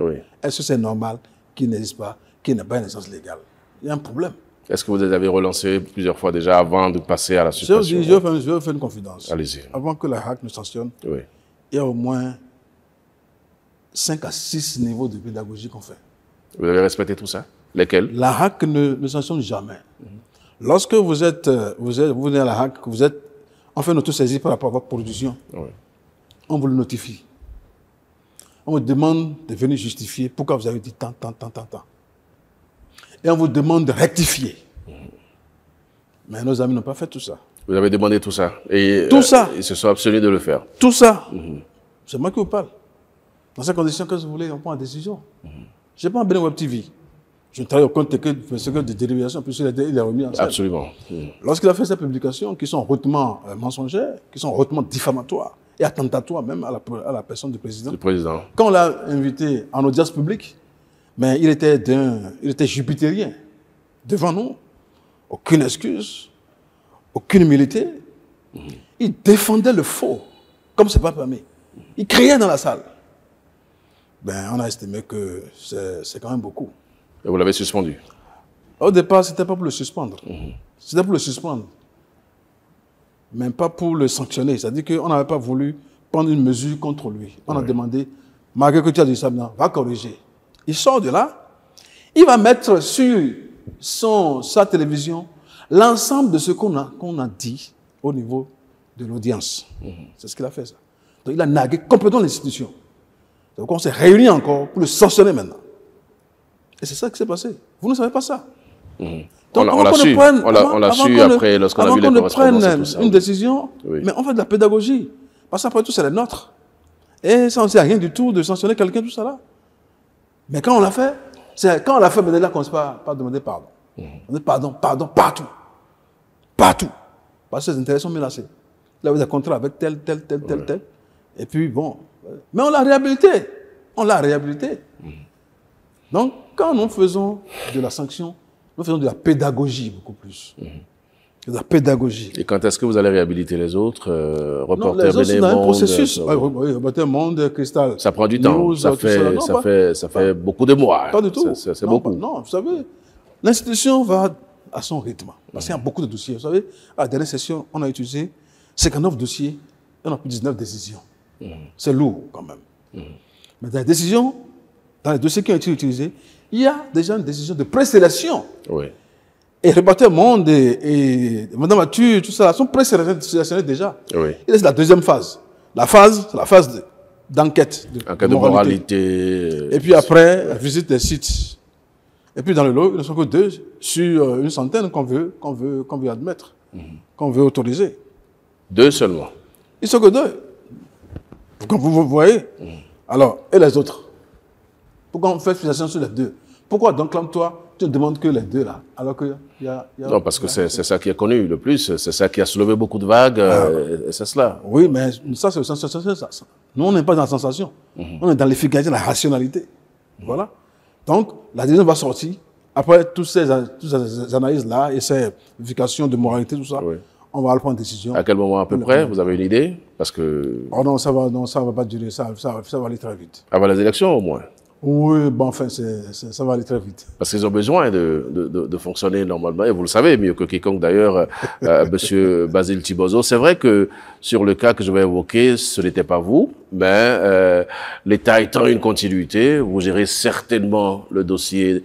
Est-ce que c'est normal qu'il n'existe pas, qu'il n'ait pas une existence légale? Il y a un problème. Est-ce que vous les avez relancés plusieurs fois déjà avant de passer à la suspension? Je vais faire une confidence. Allez-y. Avant que la HAC ne sanctionne, il y a au moins 5 à 6 niveaux de pédagogie qu'on fait. Vous avez respecté tout ça? Lesquels? La HAC ne sanctionne jamais. Lorsque vous venez à la HAC, on fait une autosaisie par rapport à votre production. On vous le notifie. On vous demande de venir justifier pourquoi vous avez dit tant. Et on vous demande de rectifier. Mais nos amis n'ont pas fait tout ça. Vous avez demandé tout ça. Et tout ça. Ils se sont abstenus de le faire. Tout ça. C'est moi qui vous parle. Dans ces conditions, quand vous voulez, on prend la décision. Je n'ai pas un Web TV. Je ne travaille au compte que de dérivation, puisqu'il est remis en scène. Absolument. Lorsqu'il a fait ces publications, qui sont hautement mensongères, qui sont hautement diffamatoires et attentatoires même à la personne du président. Quand on l'a invité en audience publique, mais il était jupitérien. Devant nous, aucune excuse, aucune humilité. Il défendait le faux, comme ce n'est pas permis. Il criait dans la salle. On a estimé que c'est quand même beaucoup. Et vous l'avez suspendu? Au départ, ce n'était pas pour le suspendre. C'était pour le suspendre. Mais pas pour le sanctionner. C'est-à-dire qu'on n'avait pas voulu prendre une mesure contre lui. On a demandé, malgré que tu as dit ça, va corriger. Il sort de là, il va mettre sur sa télévision l'ensemble de ce qu'on a dit au niveau de l'audience. C'est ce qu'il a fait, ça. Donc il a nagué complètement l'institution. Donc on s'est réunis encore pour le sanctionner maintenant. Et c'est ça qui s'est passé. Vous ne savez pas ça. Donc, on l'a su après, lorsqu'on a vu les correspondances et tout ça. Une décision, mais on fait de la pédagogie. Parce qu'après tout, c'est la nôtre. Et ça, on ne sait rien du tout de sanctionner quelqu'un, tout ça là. Mais quand on l'a fait, là qu'on ne commence pas à demander pardon. On dit pardon, partout. Partout. Parce que les intérêts sont menacés. Là, vous avez des contrats avec tel. Et puis, bon. Mais on l'a réhabilité. Donc, quand nous faisons de la sanction, Nous faisons de la pédagogie beaucoup plus. De la pédagogie. Et quand est-ce que vous allez réhabiliter les autres Non, les autres, c'est dans un processus. Oui, Reporter Monde, Cristal. Ça prend du temps. Ça fait beaucoup de mois. Pas du tout. C'est beaucoup. Non, vous savez, l'institution va à son rythme. Parce qu'il y a beaucoup de dossiers. Vous savez, à la dernière session, on a utilisé 59 dossiers et on a pris 19 décisions. C'est lourd quand même. Mais dans les décisions, dans les dossiers qui ont été utilisés, il y a déjà une décision de présélection. Oui. Et Reporter Monde et Madame Mathieu, tout ça, sont présélectionnés déjà. Oui. Et c'est la deuxième phase. La phase, c'est la phase d'enquête. Enquête de moralité. Et puis après, visite des sites. Et puis dans le lot, il ne sont que 2 sur une centaine qu'on veut admettre, qu'on veut autoriser. 2 seulement. Ils ne sont que 2. Comme vous voyez. Alors, et les autres? Pourquoi on fait fixation sur les 2? Pourquoi donc, comme toi, tu ne demandes que les 2 là, alors qu'il y a... Non, parce que c'est ça qui est connu le plus, c'est ça qui a soulevé beaucoup de vagues, et c'est cela. Oui, mais ça, c'est ça. Nous, on n'est pas dans la sensation. On est dans l'efficacité, la rationalité. Voilà. Donc, la décision va sortir. Après toutes ces analyses-là et ces vérifications de moralité, tout ça, on va prendre une décision. À quel moment à peu près? Vous avez une idée? Parce que... Oh non, ça va pas durer. Ça va aller très vite. Avant les élections, au moins? Oui, bon, enfin, ça va aller très vite. Parce qu'ils ont besoin de fonctionner normalement. Et vous le savez mieux que quiconque d'ailleurs, Monsieur Basile Thibodeau. C'est vrai que sur le cas que je vais évoquer, ce n'était pas vous, mais l'État étant une continuité, vous gérez certainement le dossier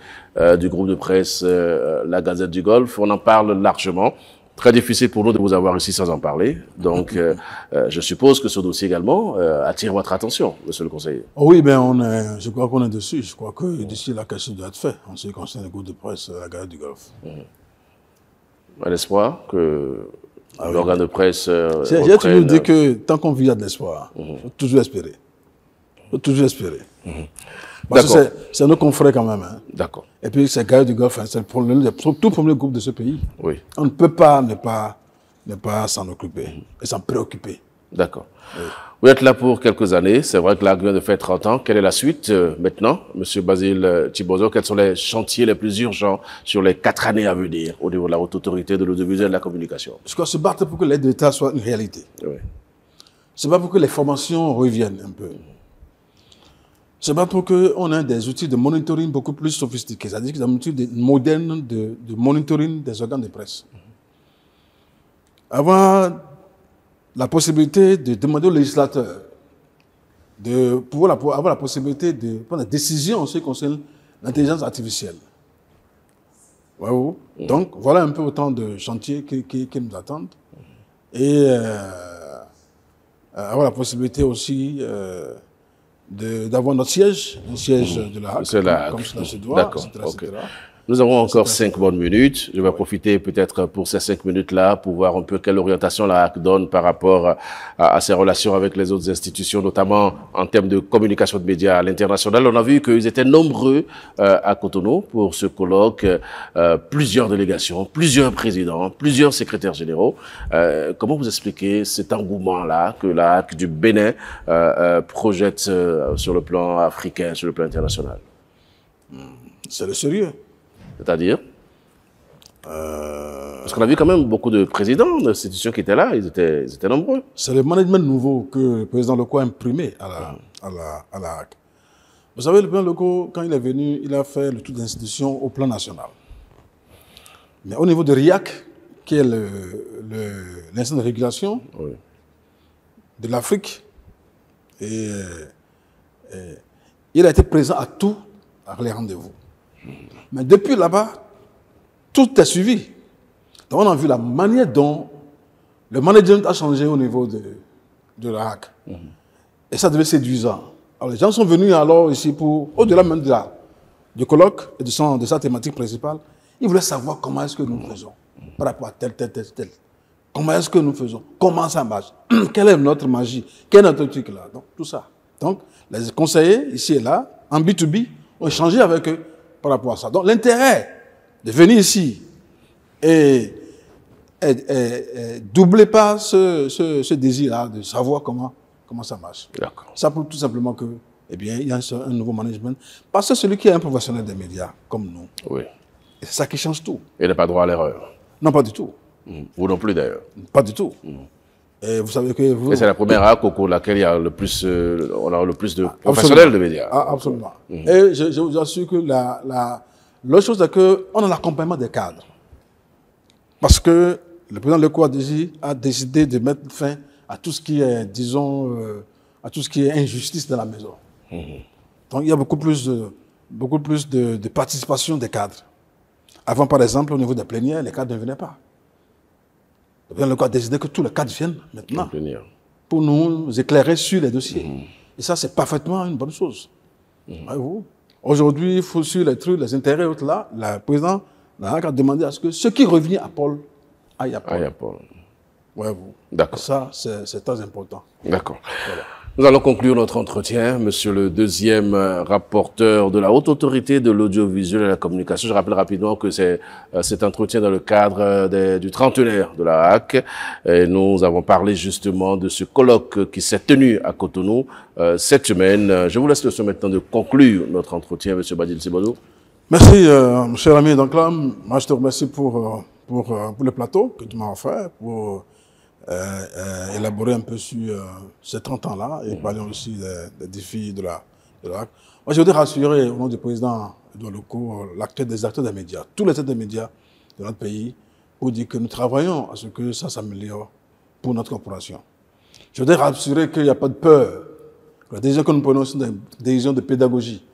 du groupe de presse La Gazette du Golfe. On en parle largement. Très difficile pour nous de vous avoir ici sans en parler. Donc, je suppose que ce dossier également attire votre attention, monsieur le conseiller. Oui, ben je crois qu'on est dessus. Je crois que d'ici là, quelque chose doit être fait en ce qui concerne le groupe de presse La Gazette du Golfe. Un espoir que l'organe de presse J'ai toujours dit que tant qu'on vit, il y a de l'espoir. Il faut toujours espérer. Il faut toujours espérer. Parce que c'est nos confrères quand même. Hein. D'accord. Et puis, c'est Gazette du Golfe, hein, c'est le tout premier groupe de ce pays. Oui. On ne peut pas ne pas s'en occuper et s'en préoccuper. D'accord. Oui. Vous êtes là pour quelques années. C'est vrai que là, vient de faire 30 ans. Quelle est la suite maintenant, monsieur Basile Thibodeau? Quels sont les chantiers les plus urgents sur les 4 années à venir au niveau de la haute autorité de l'audiovisuel et de la communication? Je crois se battre pour que l'aide d'État soit une réalité. Oui. Se battre pour que les formations reviennent un peu. Se battre pour qu'on ait des outils de monitoring beaucoup plus sophistiqués, c'est-à-dire des outils modernes de monitoring des organes de presse. Avoir la possibilité de demander aux législateurs de pouvoir avoir la possibilité de prendre des décisions en ce qui concerne l'intelligence artificielle. Donc, voilà un peu autant de chantiers qui nous attendent. Et avoir la possibilité aussi d'avoir notre siège, un siège de la HAC, comme cela se doit, etc. Nous avons encore 5 bonnes minutes. Je vais profiter peut-être pour ces 5 minutes-là pour voir un peu quelle orientation la HAC donne par rapport à ses relations avec les autres institutions, notamment en termes de communication de médias à l'international. On a vu qu'ils étaient nombreux à Cotonou pour ce colloque, plusieurs délégations, plusieurs présidents, plusieurs secrétaires généraux. Comment vous expliquez cet engouement-là que la HAC du Bénin projette sur le plan africain, sur le plan international? C'est le sérieux. C'est-à-dire parce qu'on a vu quand même beaucoup de présidents d'institutions qui étaient là, ils étaient nombreux. C'est le management nouveau que le président Loko a imprimé à la HAC. Vous savez, le président Loko, quand il est venu, il a fait le tour des institutions au plan national. Mais au niveau de RIAC, qui est l'instance de régulation de l'Afrique, il a été présent à tous les rendez-vous. Mais depuis là-bas, tout est suivi. Donc on a vu la manière dont le management a changé au niveau de la HAC. Et ça devait être séduisant. Alors les gens sont venus alors ici pour, au-delà même du colloque et de sa thématique principale, ils voulaient savoir comment est-ce que nous faisons par rapport à tel. Comment est-ce que nous faisons? Comment ça marche? Quelle est notre magie? Quel est notre truc là? Donc tout ça. Donc les conseillers ici et là, en B2B, ont échangé avec eux par rapport à ça. Donc l'intérêt de venir ici et doubler pas ce désir-là de savoir comment ça marche. Ça prouve tout simplement que, eh bien, il y a un nouveau management. Parce que celui qui est un professionnel des médias, comme nous, Et c'est ça qui change tout. Et n'a pas droit à l'erreur. Non, pas du tout. Vous non plus d'ailleurs. Pas du tout. Et vous savez que vous... Et c'est la première AC au cours de laquelle il y a le plus, on a le plus de professionnels de médias. Ah, absolument. Et je vous assure que l'autre chose, c'est qu'on a l'accompagnement des cadres. Parce que le président Leco a décidé de mettre fin à tout ce qui est, disons, à tout ce qui est injustice dans la maison. Donc il y a beaucoup plus de participation des cadres. Avant, par exemple, au niveau des plénières, les cadres ne venaient pas. Le président Leco a décidé que tous les cadres viennent maintenant pour nous éclairer sur les dossiers. Et ça, c'est parfaitement une bonne chose. Aujourd'hui, il faut sur les trucs, les intérêts, autres là, le président a demandé à ce que ce qui revient à Paul aille à Paul. D'accord. Ça, c'est très important. D'accord. Voilà. Nous allons conclure notre entretien, monsieur le deuxième rapporteur de la Haute Autorité de l'Audiovisuel et de la Communication. Je rappelle rapidement que c'est cet entretien dans le cadre du trentenaire de la HAC. Et nous avons parlé justement de ce colloque qui s'est tenu à Cotonou cette semaine. Je vous laisse le soin maintenant de conclure notre entretien, monsieur Badil Sibodo. Merci, mon cher ami. Donc là, moi, je te remercie pour le plateau que tu m'as offert, pour élaborer un peu sur ces 30 ans-là et parler aussi des défis de la HAC. Moi, je voudrais rassurer au nom du président Edouard Leco, des acteurs des médias, tous les acteurs des médias de notre pays, pour dire que nous travaillons à ce que ça s'améliore pour notre corporation. Je voudrais rassurer qu'il n'y a pas de peur. Les décisions que nous prenons sont des décisions de pédagogie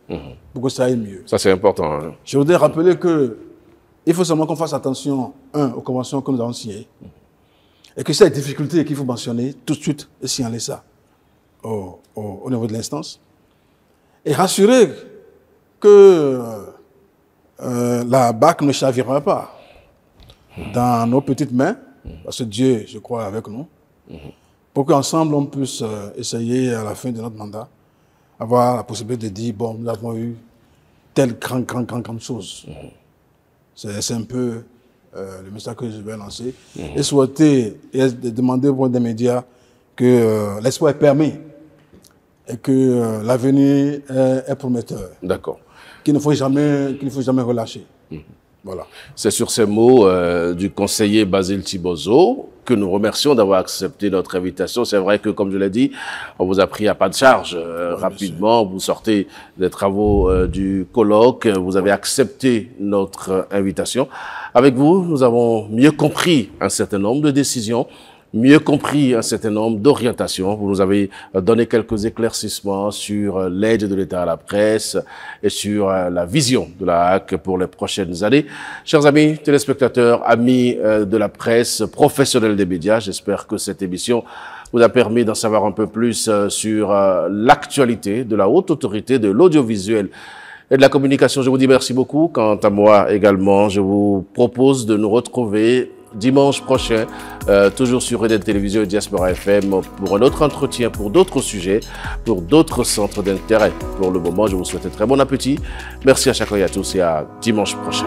pour que ça aille mieux. Ça, c'est important. Hein. Je voudrais rappeler qu'il faut seulement qu'on fasse attention, aux conventions que nous avons signées. Et que c'est la difficulté qu'il faut mentionner tout de suite et signaler ça au niveau de l'instance. Et rassurer que la BAC ne chavirera pas dans nos petites mains, parce que Dieu, je crois, est avec nous, pour qu'ensemble on puisse essayer à la fin de notre mandat, avoir la possibilité de dire, bon, nous avons eu telle grande chose. C'est un peu le message que je vais lancer. Et souhaiter et demander aux des médias que l'espoir est permis et que l'avenir est prometteur. D'accord. Qu'il ne faut jamais relâcher. Voilà. C'est sur ces mots du conseiller Basile Thibodeau que nous remercions d'avoir accepté notre invitation. C'est vrai que, comme je l'ai dit, on vous a pris à pas de charge rapidement. Vous sortez des travaux du colloque. Vous avez accepté notre invitation. Avec vous, nous avons mieux compris un certain nombre de décisions, mieux compris un certain nombre d'orientations. Vous nous avez donné quelques éclaircissements sur l'aide de l'État à la presse et sur la vision de la HAC pour les prochaines années. Chers amis téléspectateurs, amis de la presse, professionnels des médias, j'espère que cette émission vous a permis d'en savoir un peu plus sur l'actualité de la Haute Autorité de l'Audiovisuel et de la Communication. Je vous dis merci beaucoup. Quant à moi également, je vous propose de nous retrouver dimanche prochain, toujours sur Eden Télévision et Diaspora FM, pour un autre entretien, pour d'autres sujets, pour d'autres centres d'intérêt. Pour le moment, je vous souhaite un très bon appétit. Merci à chacun et à tous et à dimanche prochain.